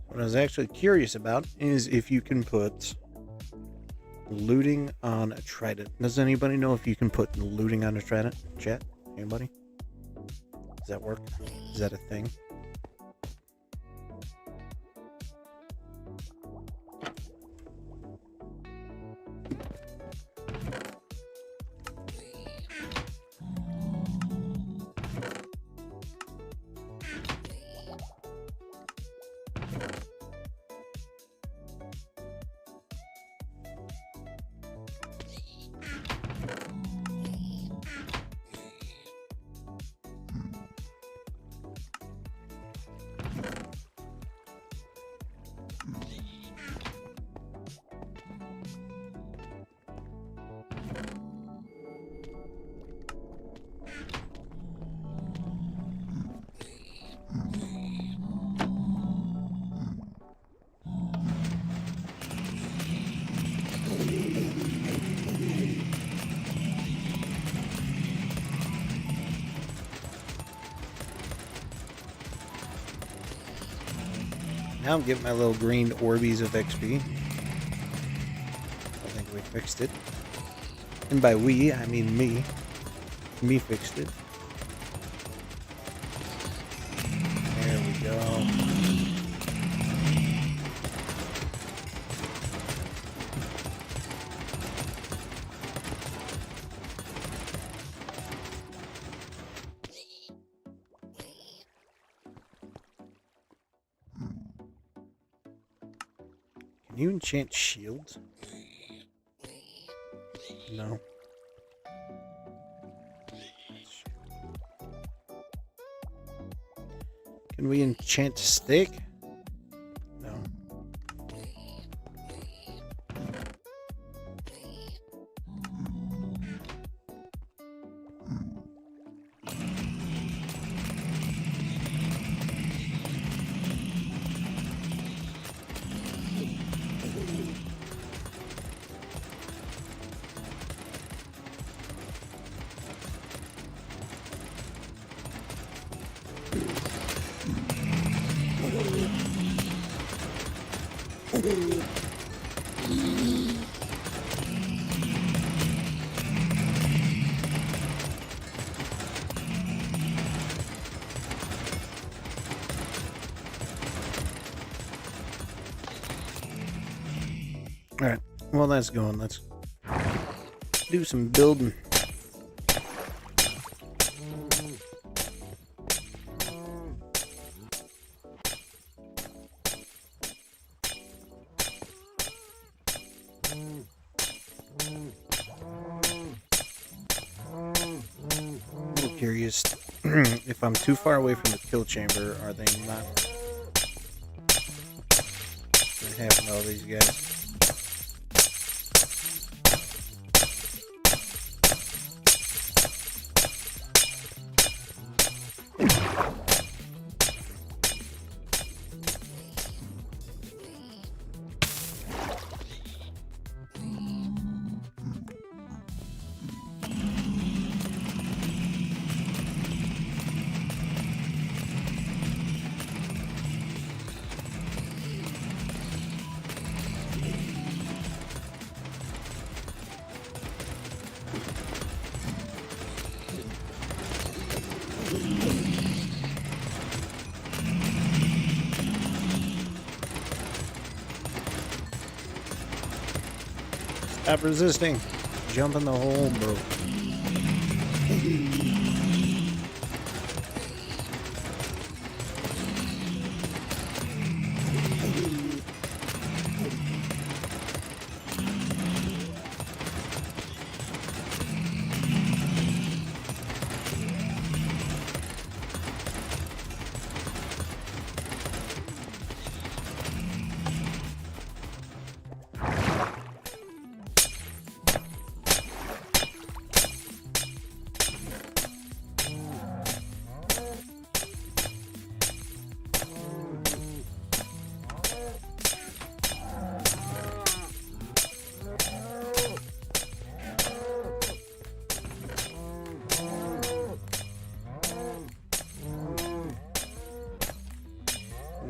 A: What I was actually curious about is if you can put looting on a Trident. Does anybody know if you can put looting on a Trident? Chat? Anybody? Does that work? Is that a thing? Now I'm getting my little green Orbeez of XP. I think we fixed it. And by we, I mean me. Me fixed it. There we go. Can you enchant shields? No. Can we enchant stick? No. Alright, well that's going. Let's do some building. I'm a little curious if I'm too far away from the kill chamber, are they not gonna happen to all these guys? Stop resisting. Jump in the hole, bro.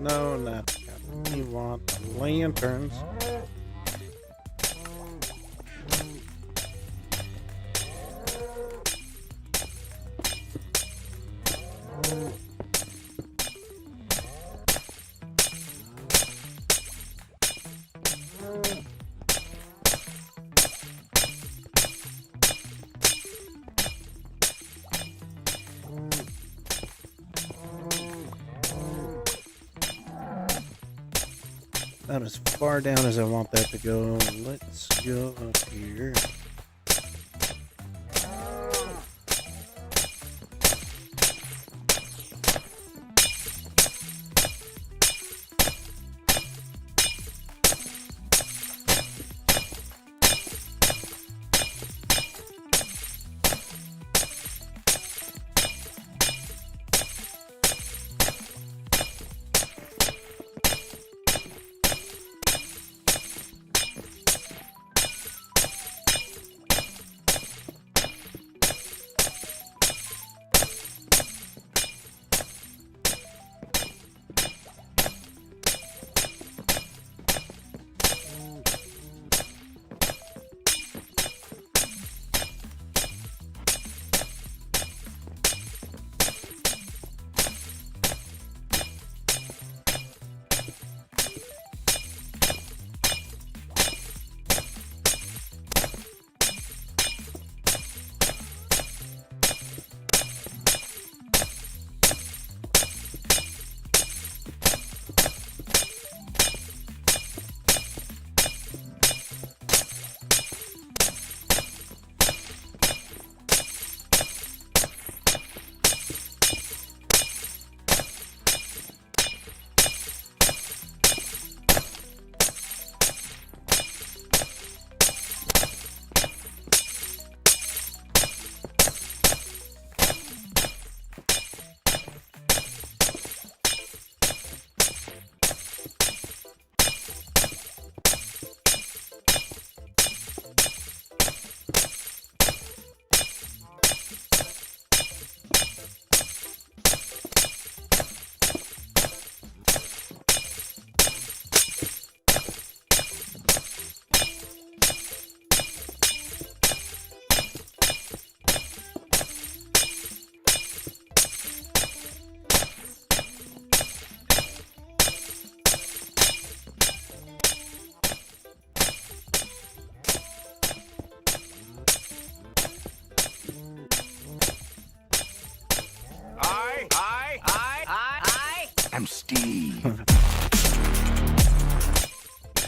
A: No, not that. We want the lanterns. About as far down as I want that to go. Let's go up here.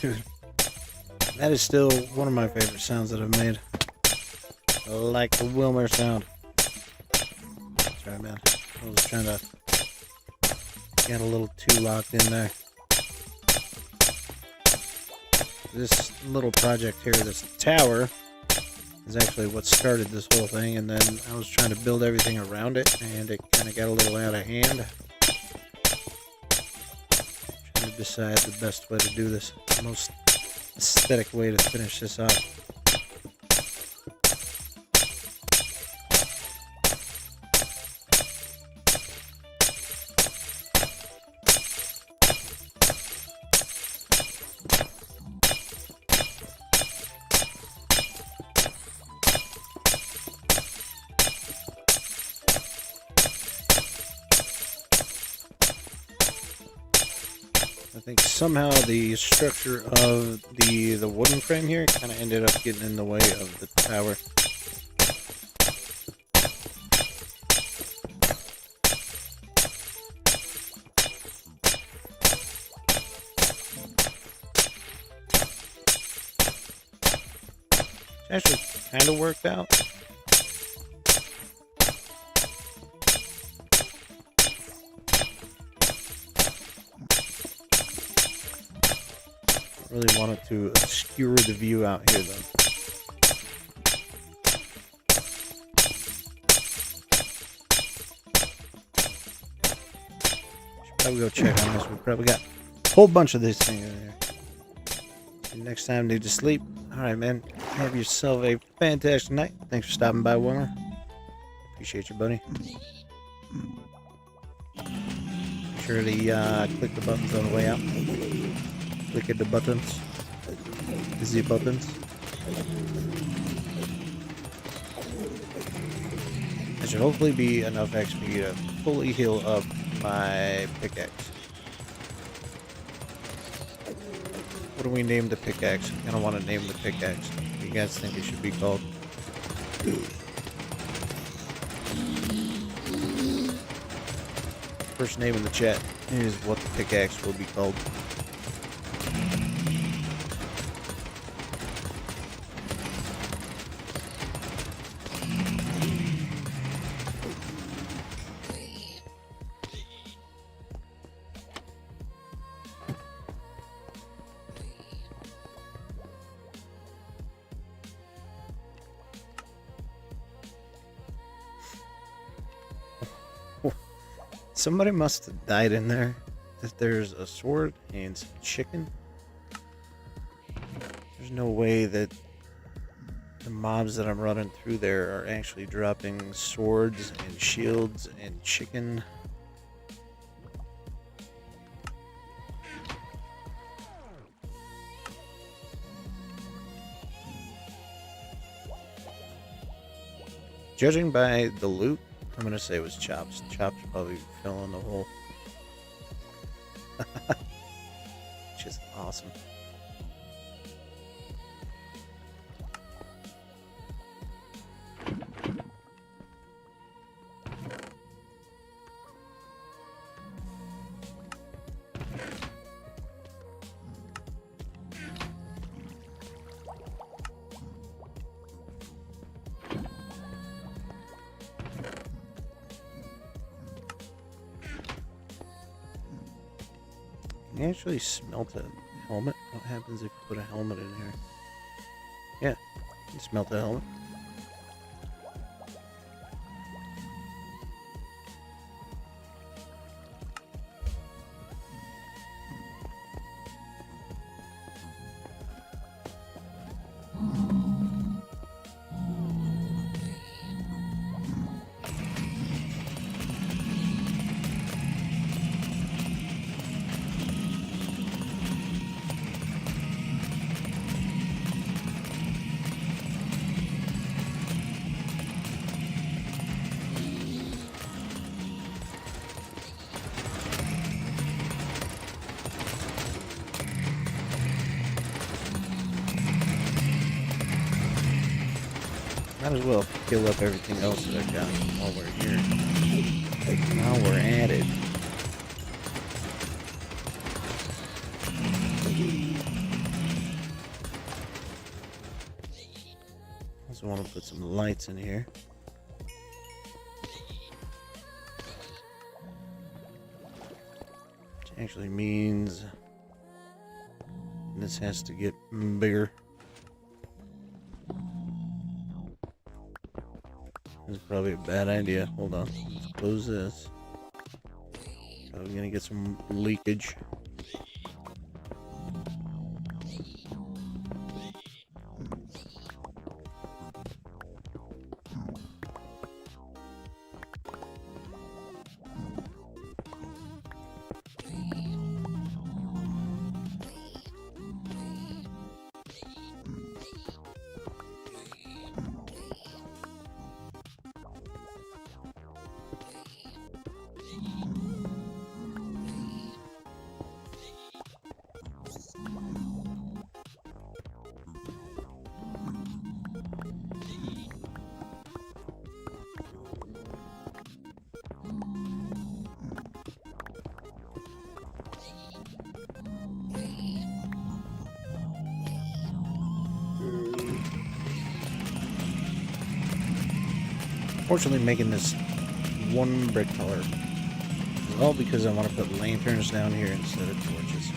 A: Dude, that is still one of my favorite sounds that I've made. I like the Wilmer sound. Sorry, man. I was trying to get a little too locked in there. This little project here, this tower, is actually what started this whole thing, and then I was trying to build everything around it, and it kind of got a little out of hand. Trying to decide the best way to do this, the most aesthetic way to finish this off. I think somehow the structure of the wooden frame here kind of ended up getting in the way of the tower. It actually kind of worked out. Really wanted to obscure the view out here, though. Should probably go check on this. We probably got a whole bunch of this thing in there. And next time, need to sleep. All right, man. Have yourself a fantastic night. Thanks for stopping by, Wilmer. Appreciate you, buddy. Be sure to click the buttons on the way out. Click at the buttons. The buttons. That should hopefully be enough XP to fully heal up my pickaxe. What do we name the pickaxe? I don't want to name the pickaxe. What do you guys think it should be called? First name in the chat is what the pickaxe will be called. Somebody must have died in there. If there's a sword and some chicken, there's no way that the mobs that I'm running through there are actually dropping swords and shields and chicken. Judging by the loot, I'm gonna say it was Chops. Chops probably fell in the hole. Which is awesome. Can you actually smelt a helmet? What happens if you put a helmet in here? Yeah, you can smelt a helmet. Might as well fill up everything else that I've got while we're here. Now we're at it. Also want to put some lights in here. Which actually means this has to get bigger. This is probably a bad idea. Hold on. Let's close this. So we're gonna get some leakage. Fortunately, making this one brick color is all because I want to put lanterns down here instead of torches.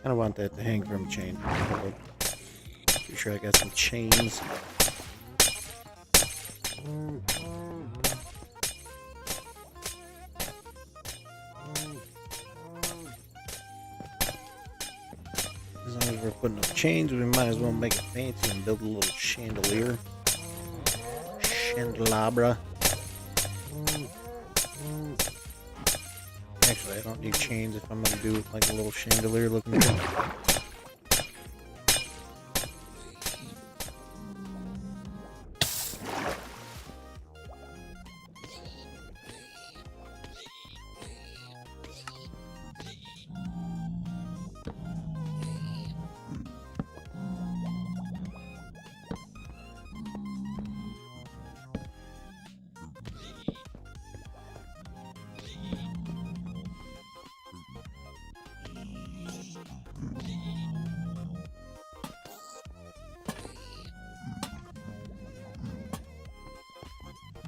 A: I want that to hang from a chain. Pretty sure I got some chains. As long as we're putting up chains, we might as well make it fancy and build a little chandelier. Chandelabra. Actually, I don't need chains if I'm going to do like a little chandelier looking thing.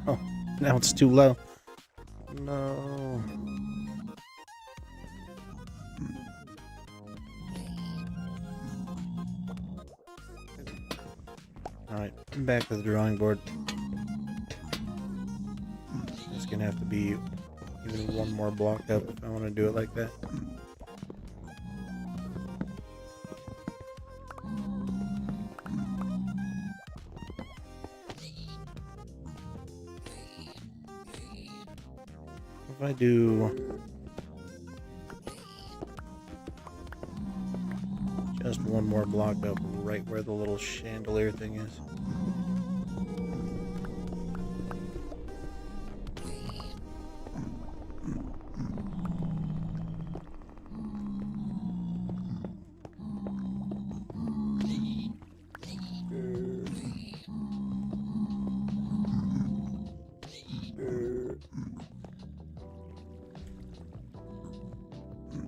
A: Oh, now it's too low. No. Alright, back to the drawing board. It's gonna have to be even one more block up if I want to do it like that. If I do just one more block up right where the little chandelier thing is.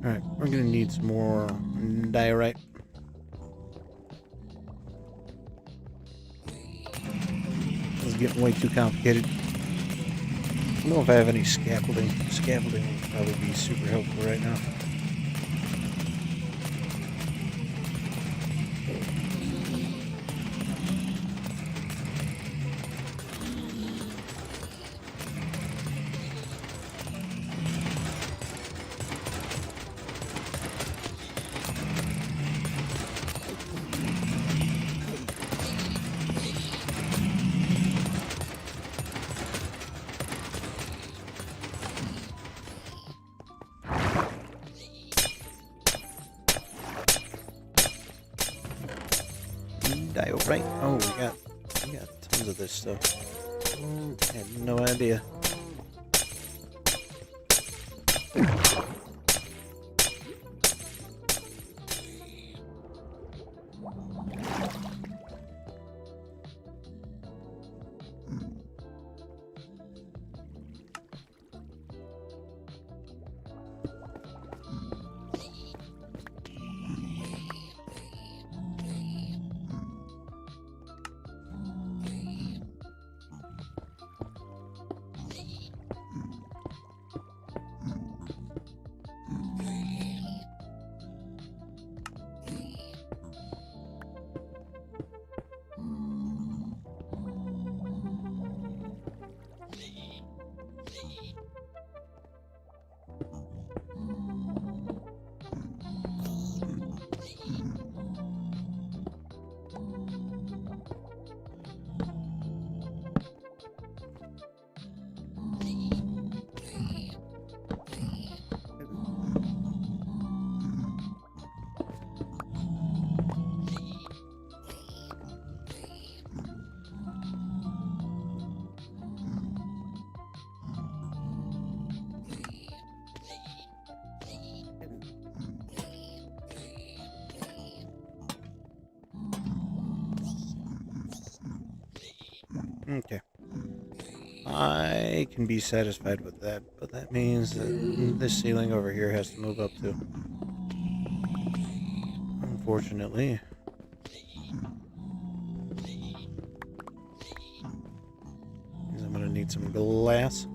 A: Alright, we're gonna need some more diorite. This is getting way too complicated. I don't know if I have any scaffolding. Scaffolding would probably be super helpful right now. this stuff. I had no idea. Okay. I can be satisfied with that, but that means that this ceiling over here has to move up too. Unfortunately. Means I'm gonna need some glass.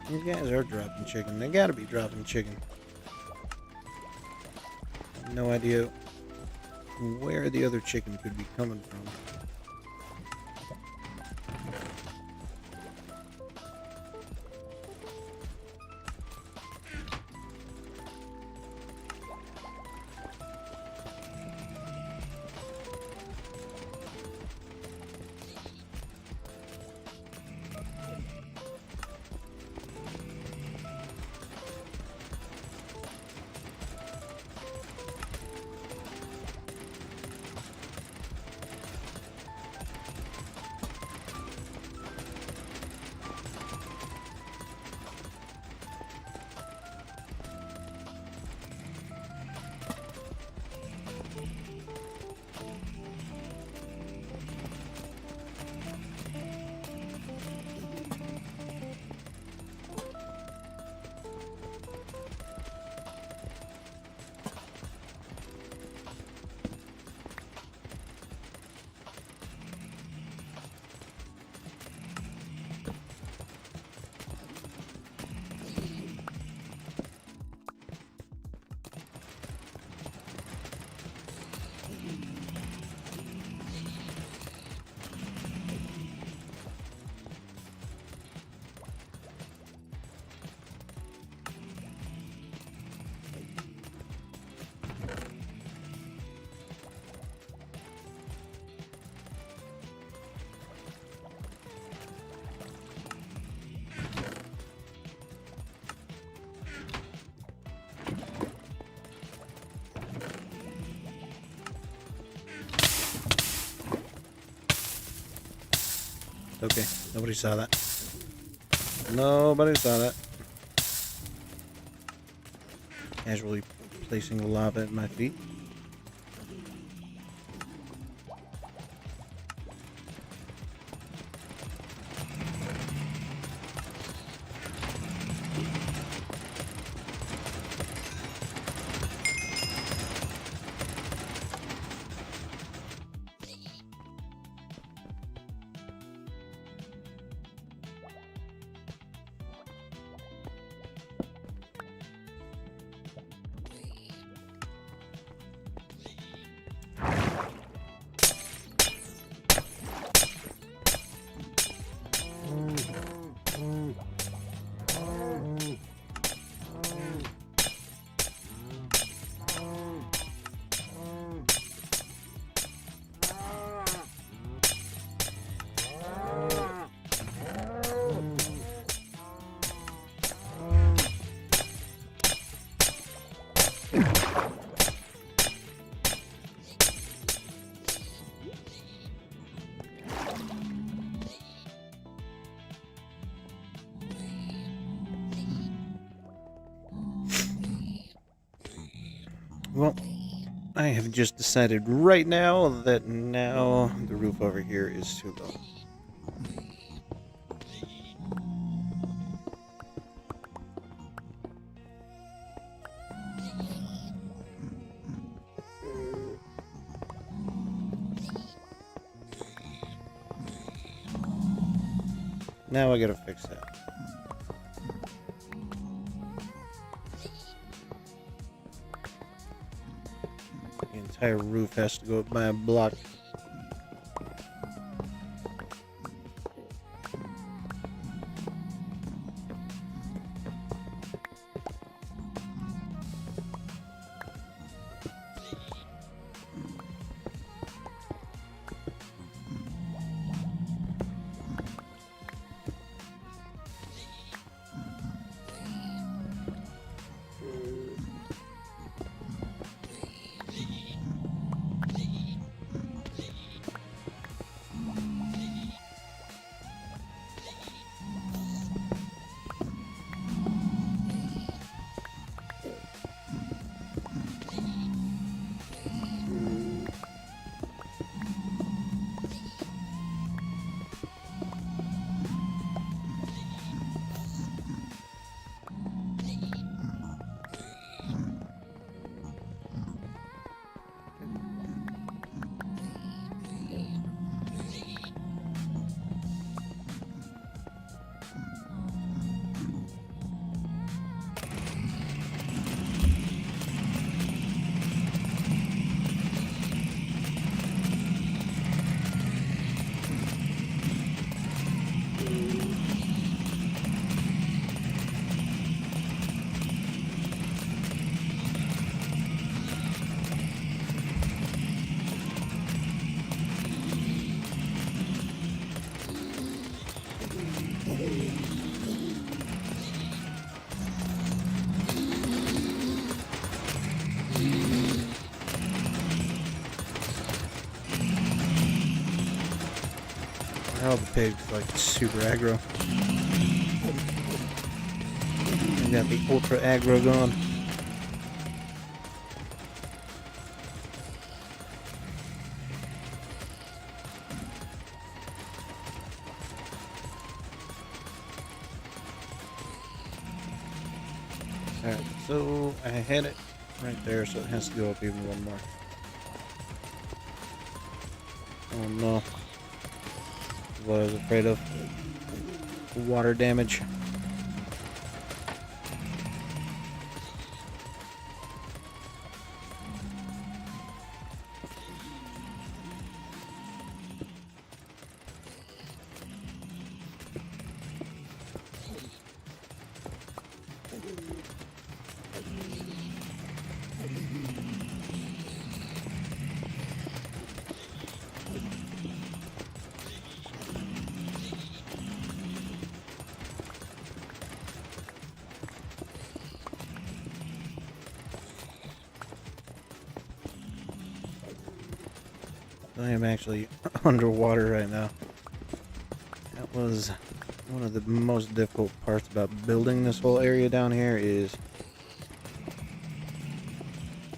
A: These guys are dropping chicken. They gotta be dropping chicken. No idea where the other chicken could be coming from. Okay, nobody saw that. Nobody saw that. Casually placing the lava at my feet. Well, I have just decided right now that now the roof over here is too low. Now I gotta fix that. The entire roof has to go up by a block. Oh, the pig's like super aggro. I got the ultra aggro going. Alright, so I had it right there, so it has to go up even one more. Oh no. What I was afraid of. Water damage. I am actually underwater right now. That was one of the most difficult parts about building this whole area down here is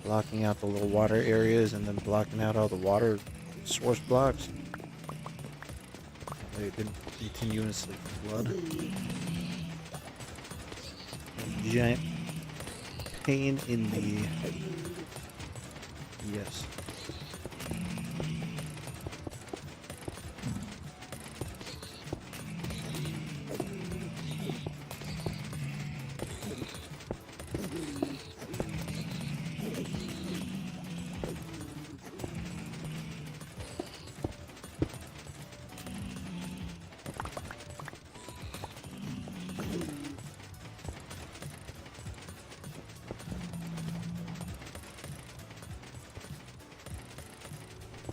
A: blocking out the little water areas and then blocking out all the water source blocks. That way it didn't continuously flood. A giant pain in the... Yes.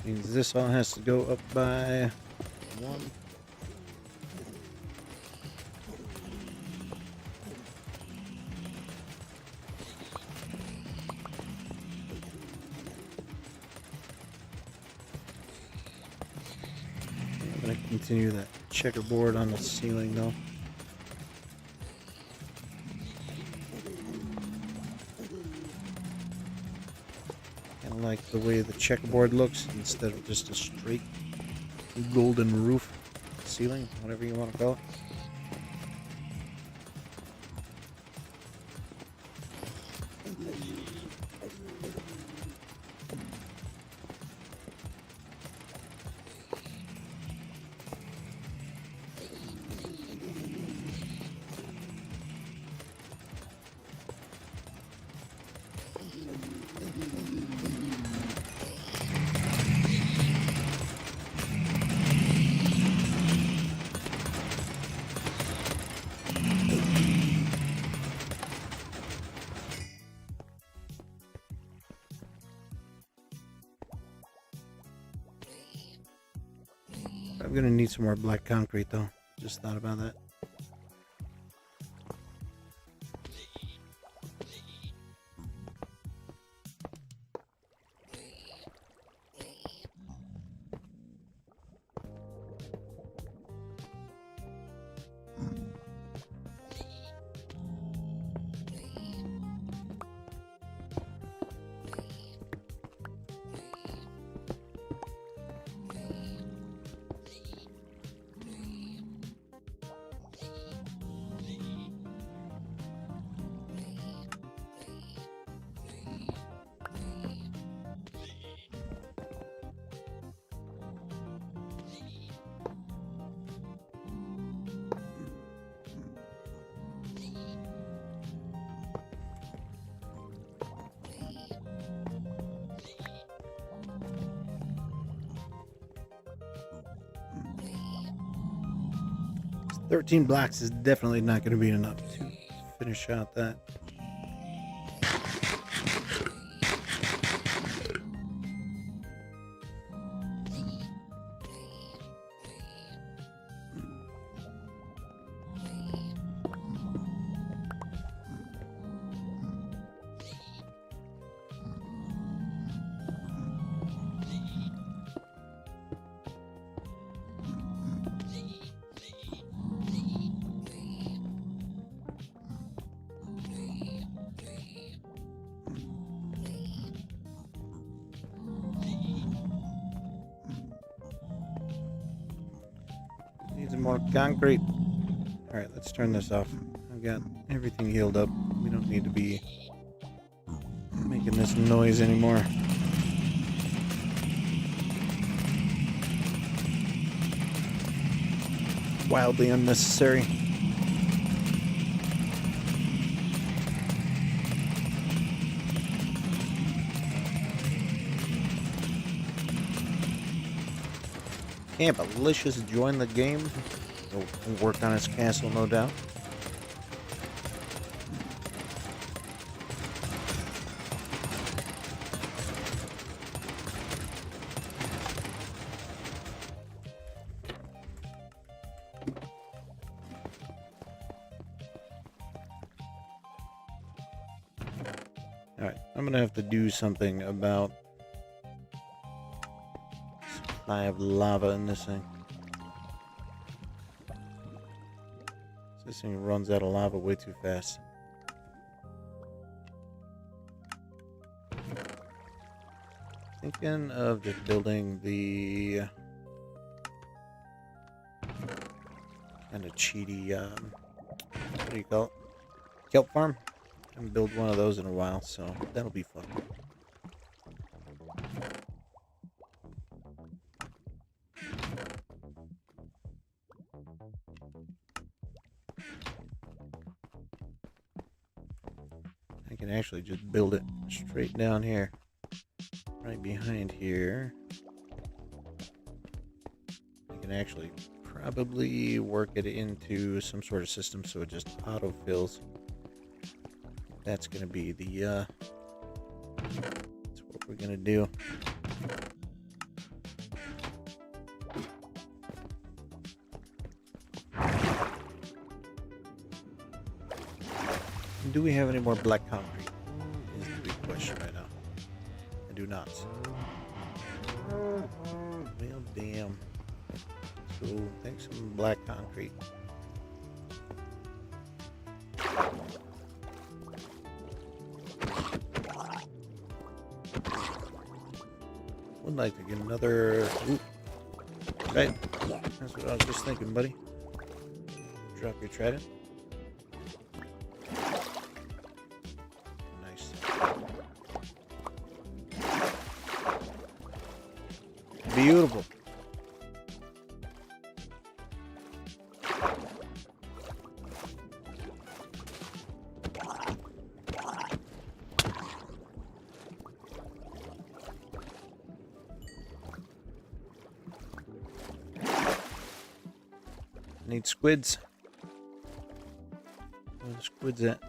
A: Means this all has to go up by one. I'm gonna continue that checkerboard on the ceiling though. I like the way the checkerboard looks instead of just a straight golden roof, ceiling, whatever you want to call it. I'm gonna need some more black concrete though. Just thought about that. So 13 blocks is definitely not going to be enough to finish out that. Need some more concrete. Alright, let's turn this off. I've got everything healed up. We don't need to be making this noise anymore. Wildly unnecessary. Can't Malicious join the game? He'll work on his castle, no doubt. Alright, I'm gonna have to do something about supply of lava in this thing. This thing runs out of lava way too fast. Thinking of just building the kind of cheaty, what do you call it? Kelp farm. I haven't built one of those in a while, so that'll be fun. I can actually just build it straight down here, right behind here. I can actually probably work it into some sort of system so it just auto-fills. That's gonna be the that's what we're gonna do. Do we have any more black concrete? Is the big question right now. I do not. Well, damn. So, thanks some black concrete. would like to get another... Ooh. Right. That's what I was just thinking, buddy. Drop your trident. Nice. Beautiful. Need squids. Where are the squids at?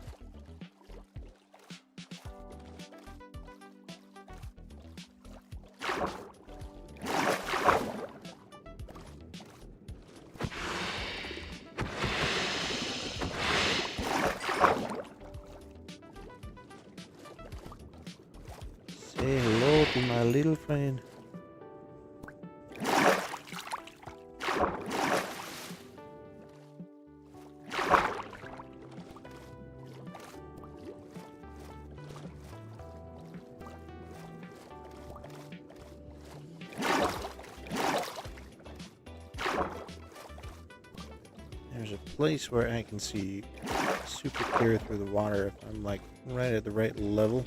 A: Say hello to my little friend. There's a place where I can see super clear through the water if I'm like right at the right level.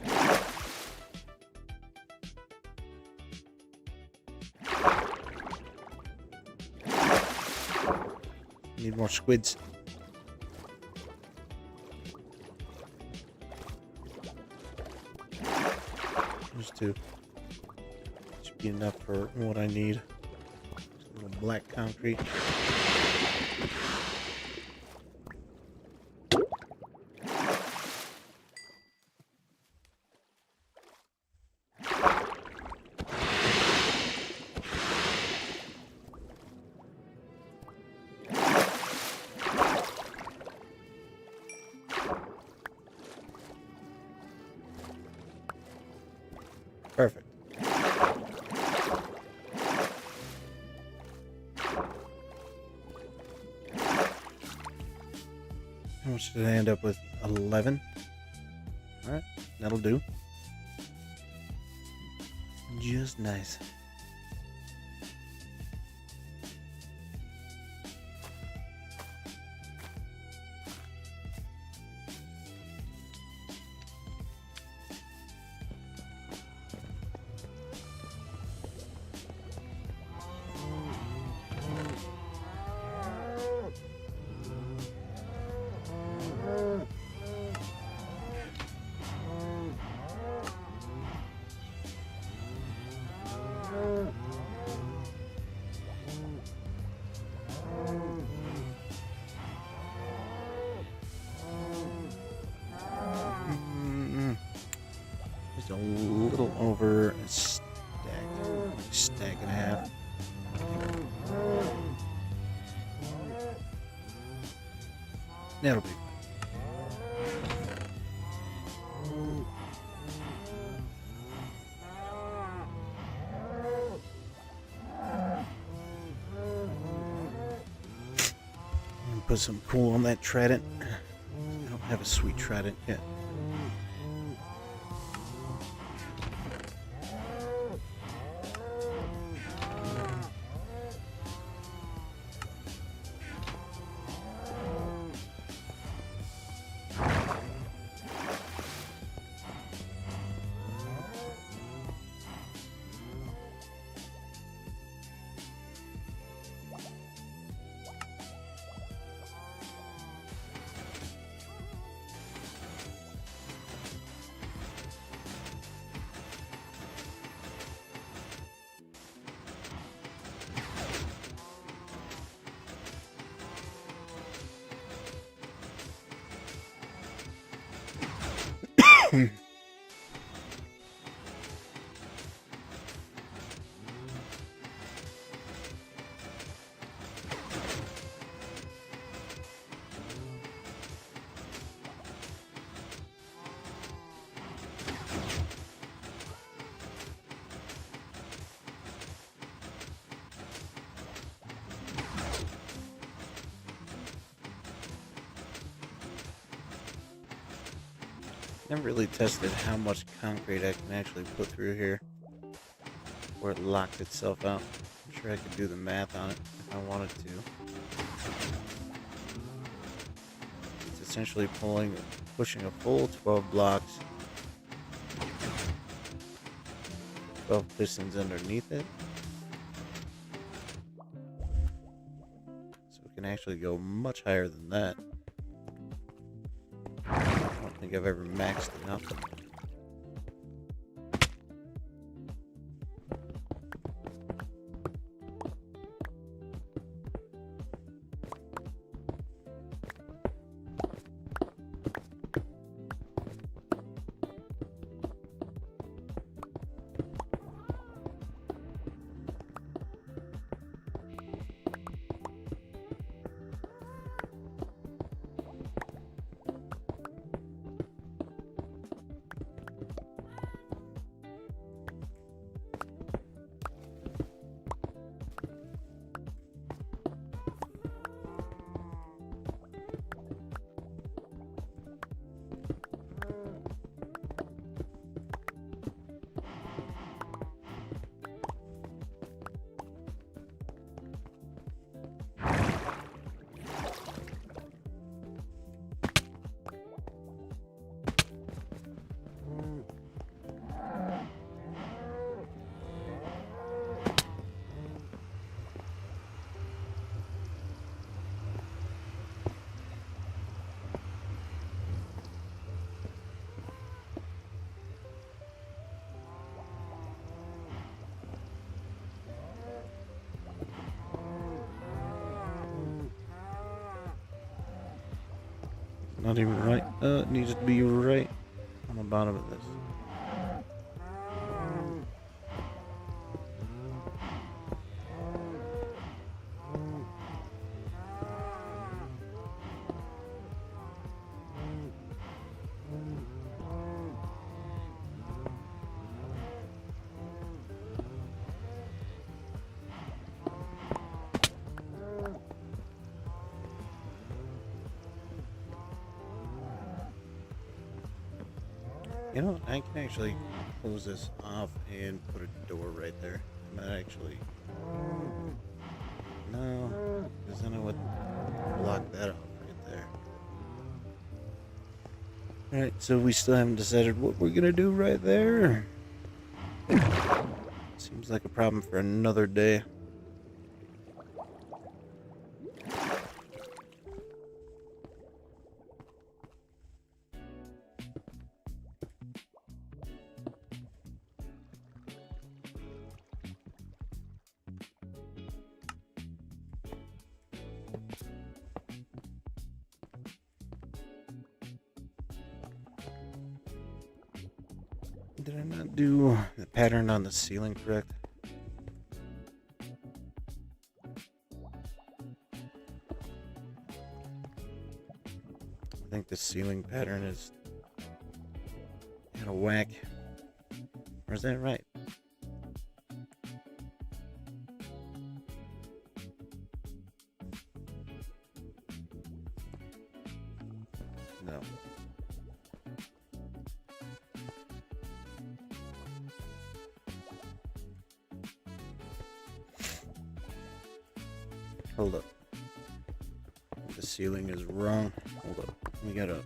A: Need more squids. There's two. Should be enough for what I need. Just a little black concrete. Perfect. How much did I end up with? 11. Alright, that'll do. Just nice. Just a little over a stack, like a stack and a half. That'll be fine. Put some cool on that trident. I don't have a sweet trident yet. Never really tested how much concrete I can actually put through here. before it locked itself out. I'm sure I could do the math on it if I wanted to. It's essentially pushing a full 12 blocks, 12 pistons underneath it. So it can actually go much higher than that. I don't think I've ever maxed it out. Not even right. It needs to be right on the bottom of this. You know, I can actually close this off and put a door right there. I might actually... No, because then I would block that off right there. Alright, so we still haven't decided what we're gonna do right there. Seems like a problem for another day. Did I not do the pattern on the ceiling correct? I think the ceiling pattern is kind of whack. Or is that right? No. Hold up. The ceiling is wrong. Hold up. We gotta...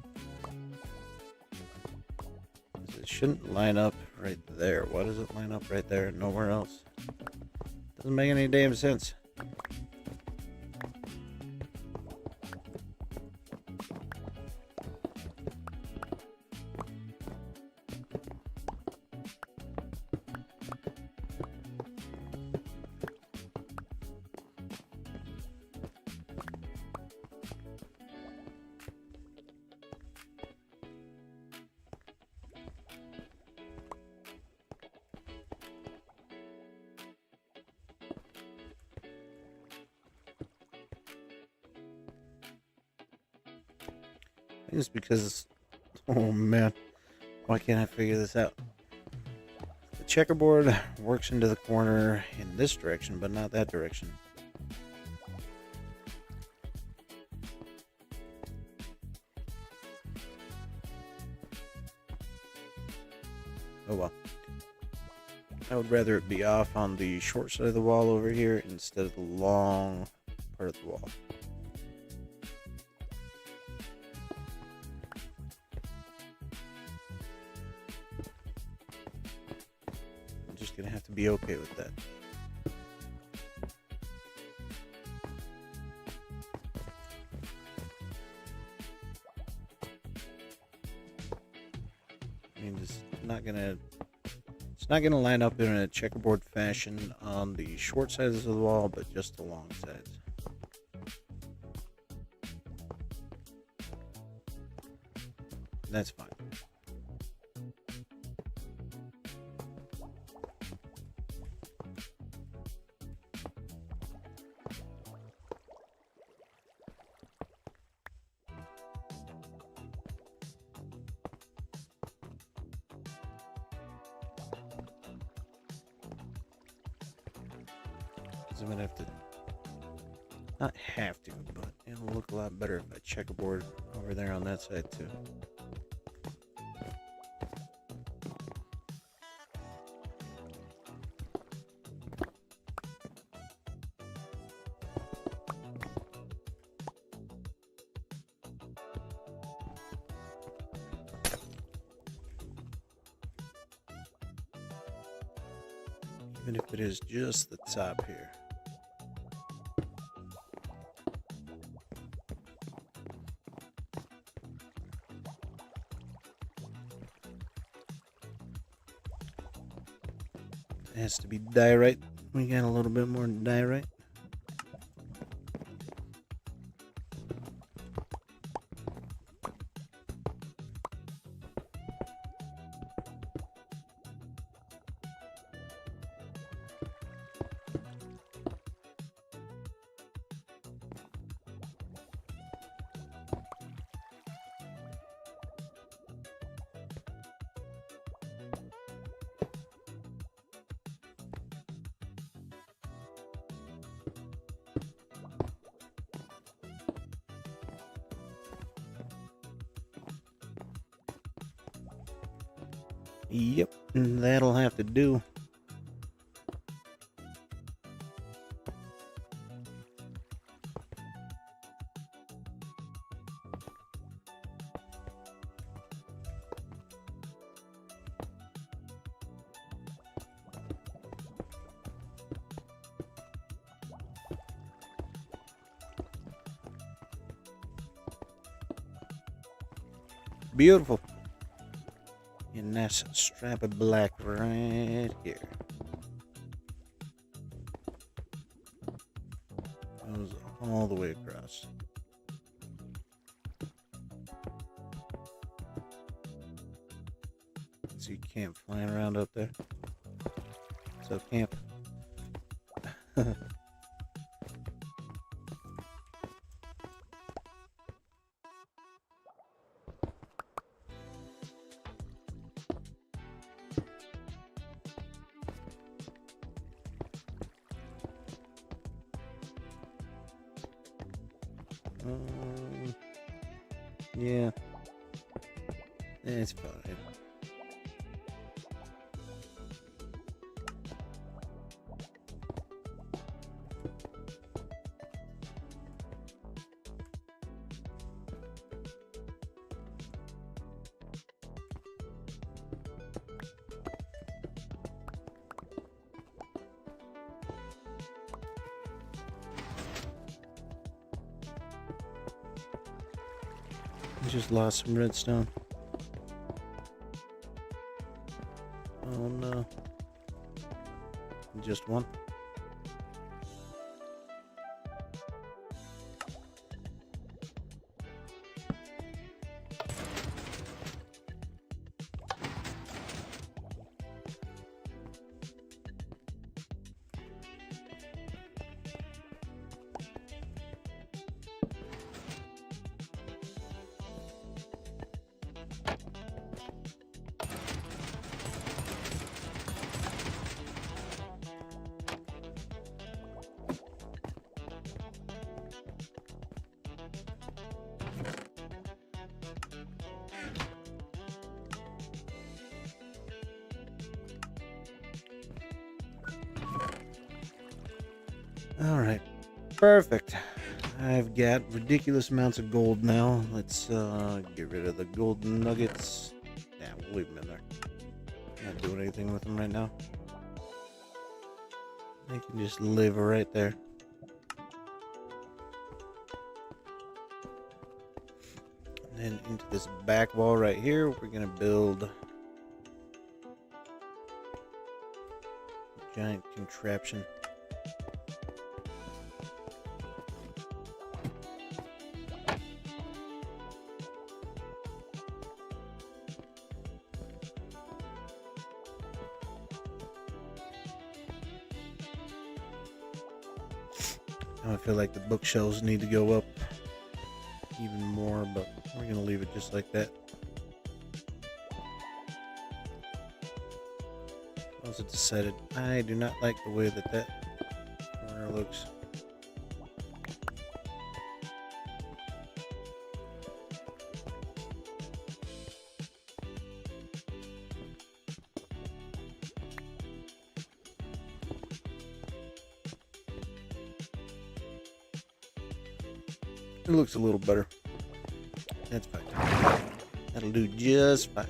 A: It shouldn't line up right there. Why does it line up right there and nowhere else? Doesn't make any damn sense. I think it's because, oh man, why can't I figure this out? The checkerboard works into the corner in this direction, but not that direction. Oh well. I would rather it be off on the short side of the wall over here instead of the long part of the wall. I'm just gonna have to be okay with that. I mean, it's not gonna line up in a checkerboard fashion on the short sides of the wall, but just the long sides. That's fine. I'm gonna have to, not have to, but it'll look a lot better if I checkerboard over there on that side too. Even if it is just the top here. It has to be diorite. We got a little bit more diorite. Yep, that'll have to do. Beautiful. And nice strap of black right here. Goes all the way across. See camp flying around up there. So camp. Yeah, it's fine. Just lost some redstone. Oh no. Just one. Alright. Perfect. I've got ridiculous amounts of gold now. Let's get rid of the gold nuggets. Yeah, we'll leave them in there. Not doing anything with them right now. They can just live right there. And then into this back wall right here, we're gonna build a giant contraption. I feel like the bookshelves need to go up even more, but we're going to leave it just like that. Also decided I do not like the way that corner looks. It looks a little better. That's fine. That'll do just fine.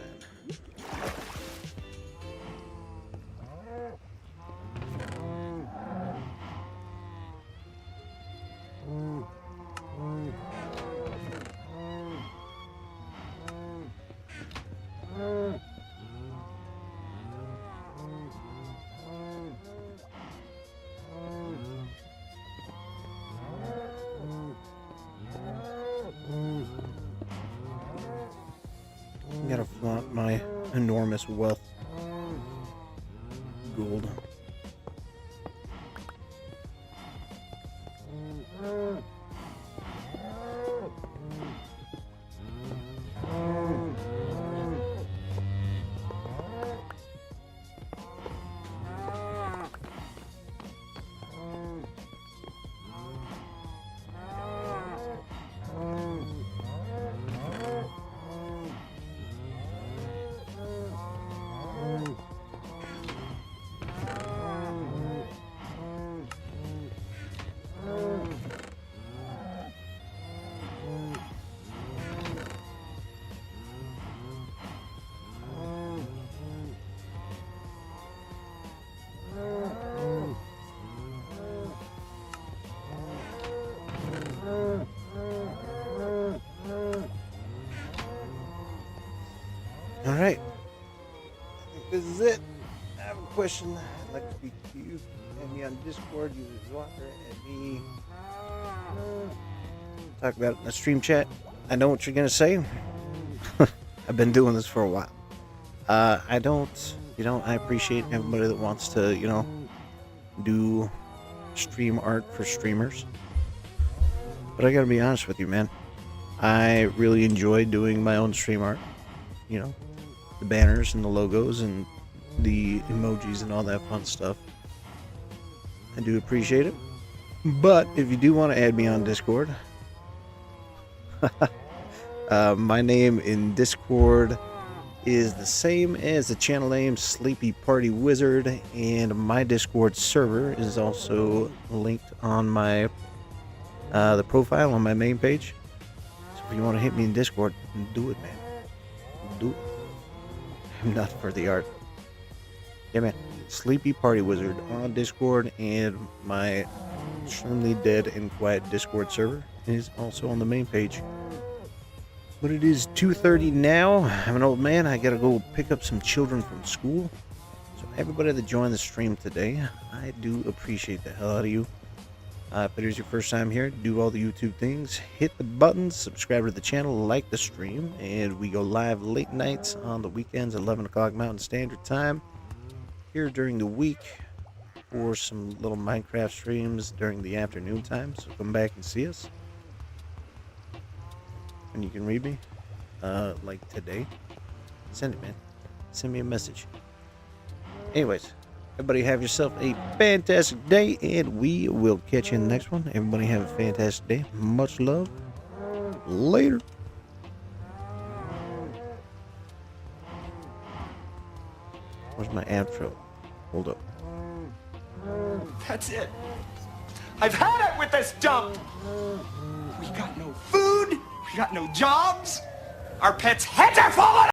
A: Gotta flaunt my enormous wealth. Gold. Alright, I think this is it. I have a question. I'd like to speak to you. Add me on Discord, use Walker, add me. Talk about it in the stream chat. I know what you're going to say. I've been doing this for a while. I don't, I appreciate everybody that wants to, do stream art for streamers. But I got to be honest with you, man. I really enjoy doing my own stream art. The banners and the logos and the emojis and all that fun stuff. I do appreciate it. But if you do want to add me on Discord, my name in Discord is the same as the channel name, Sleepy Party Wizard, and my Discord server is also linked on my the profile on my main page. So if you want to hit me in Discord, do it, man. Do it. I'm not for the art. Yeah, man. Sleepy Party Wizard on Discord, and my extremely dead and quiet Discord server is also on the main page. But it is 2:30 now. I'm an old man. I gotta go pick up some children from school. So everybody that joined the stream today, I do appreciate the hell out of you. If it is your first time here, do all the YouTube things. Hit the buttons, subscribe to the channel, like the stream, and we go live late nights on the weekends, 11 o'clock Mountain Standard Time. Here during the week for some little Minecraft streams during the afternoon time. So come back and see us. And you can read me, like today. Send it, man. Send me a message. Anyways. Everybody have yourself a fantastic day, and we will catch you in the next one. Everybody have a fantastic day. Much love. Later. Where's my outro? Hold up.
B: That's it. I've had it with this dump. We got no food. We got no jobs. Our pets' heads are falling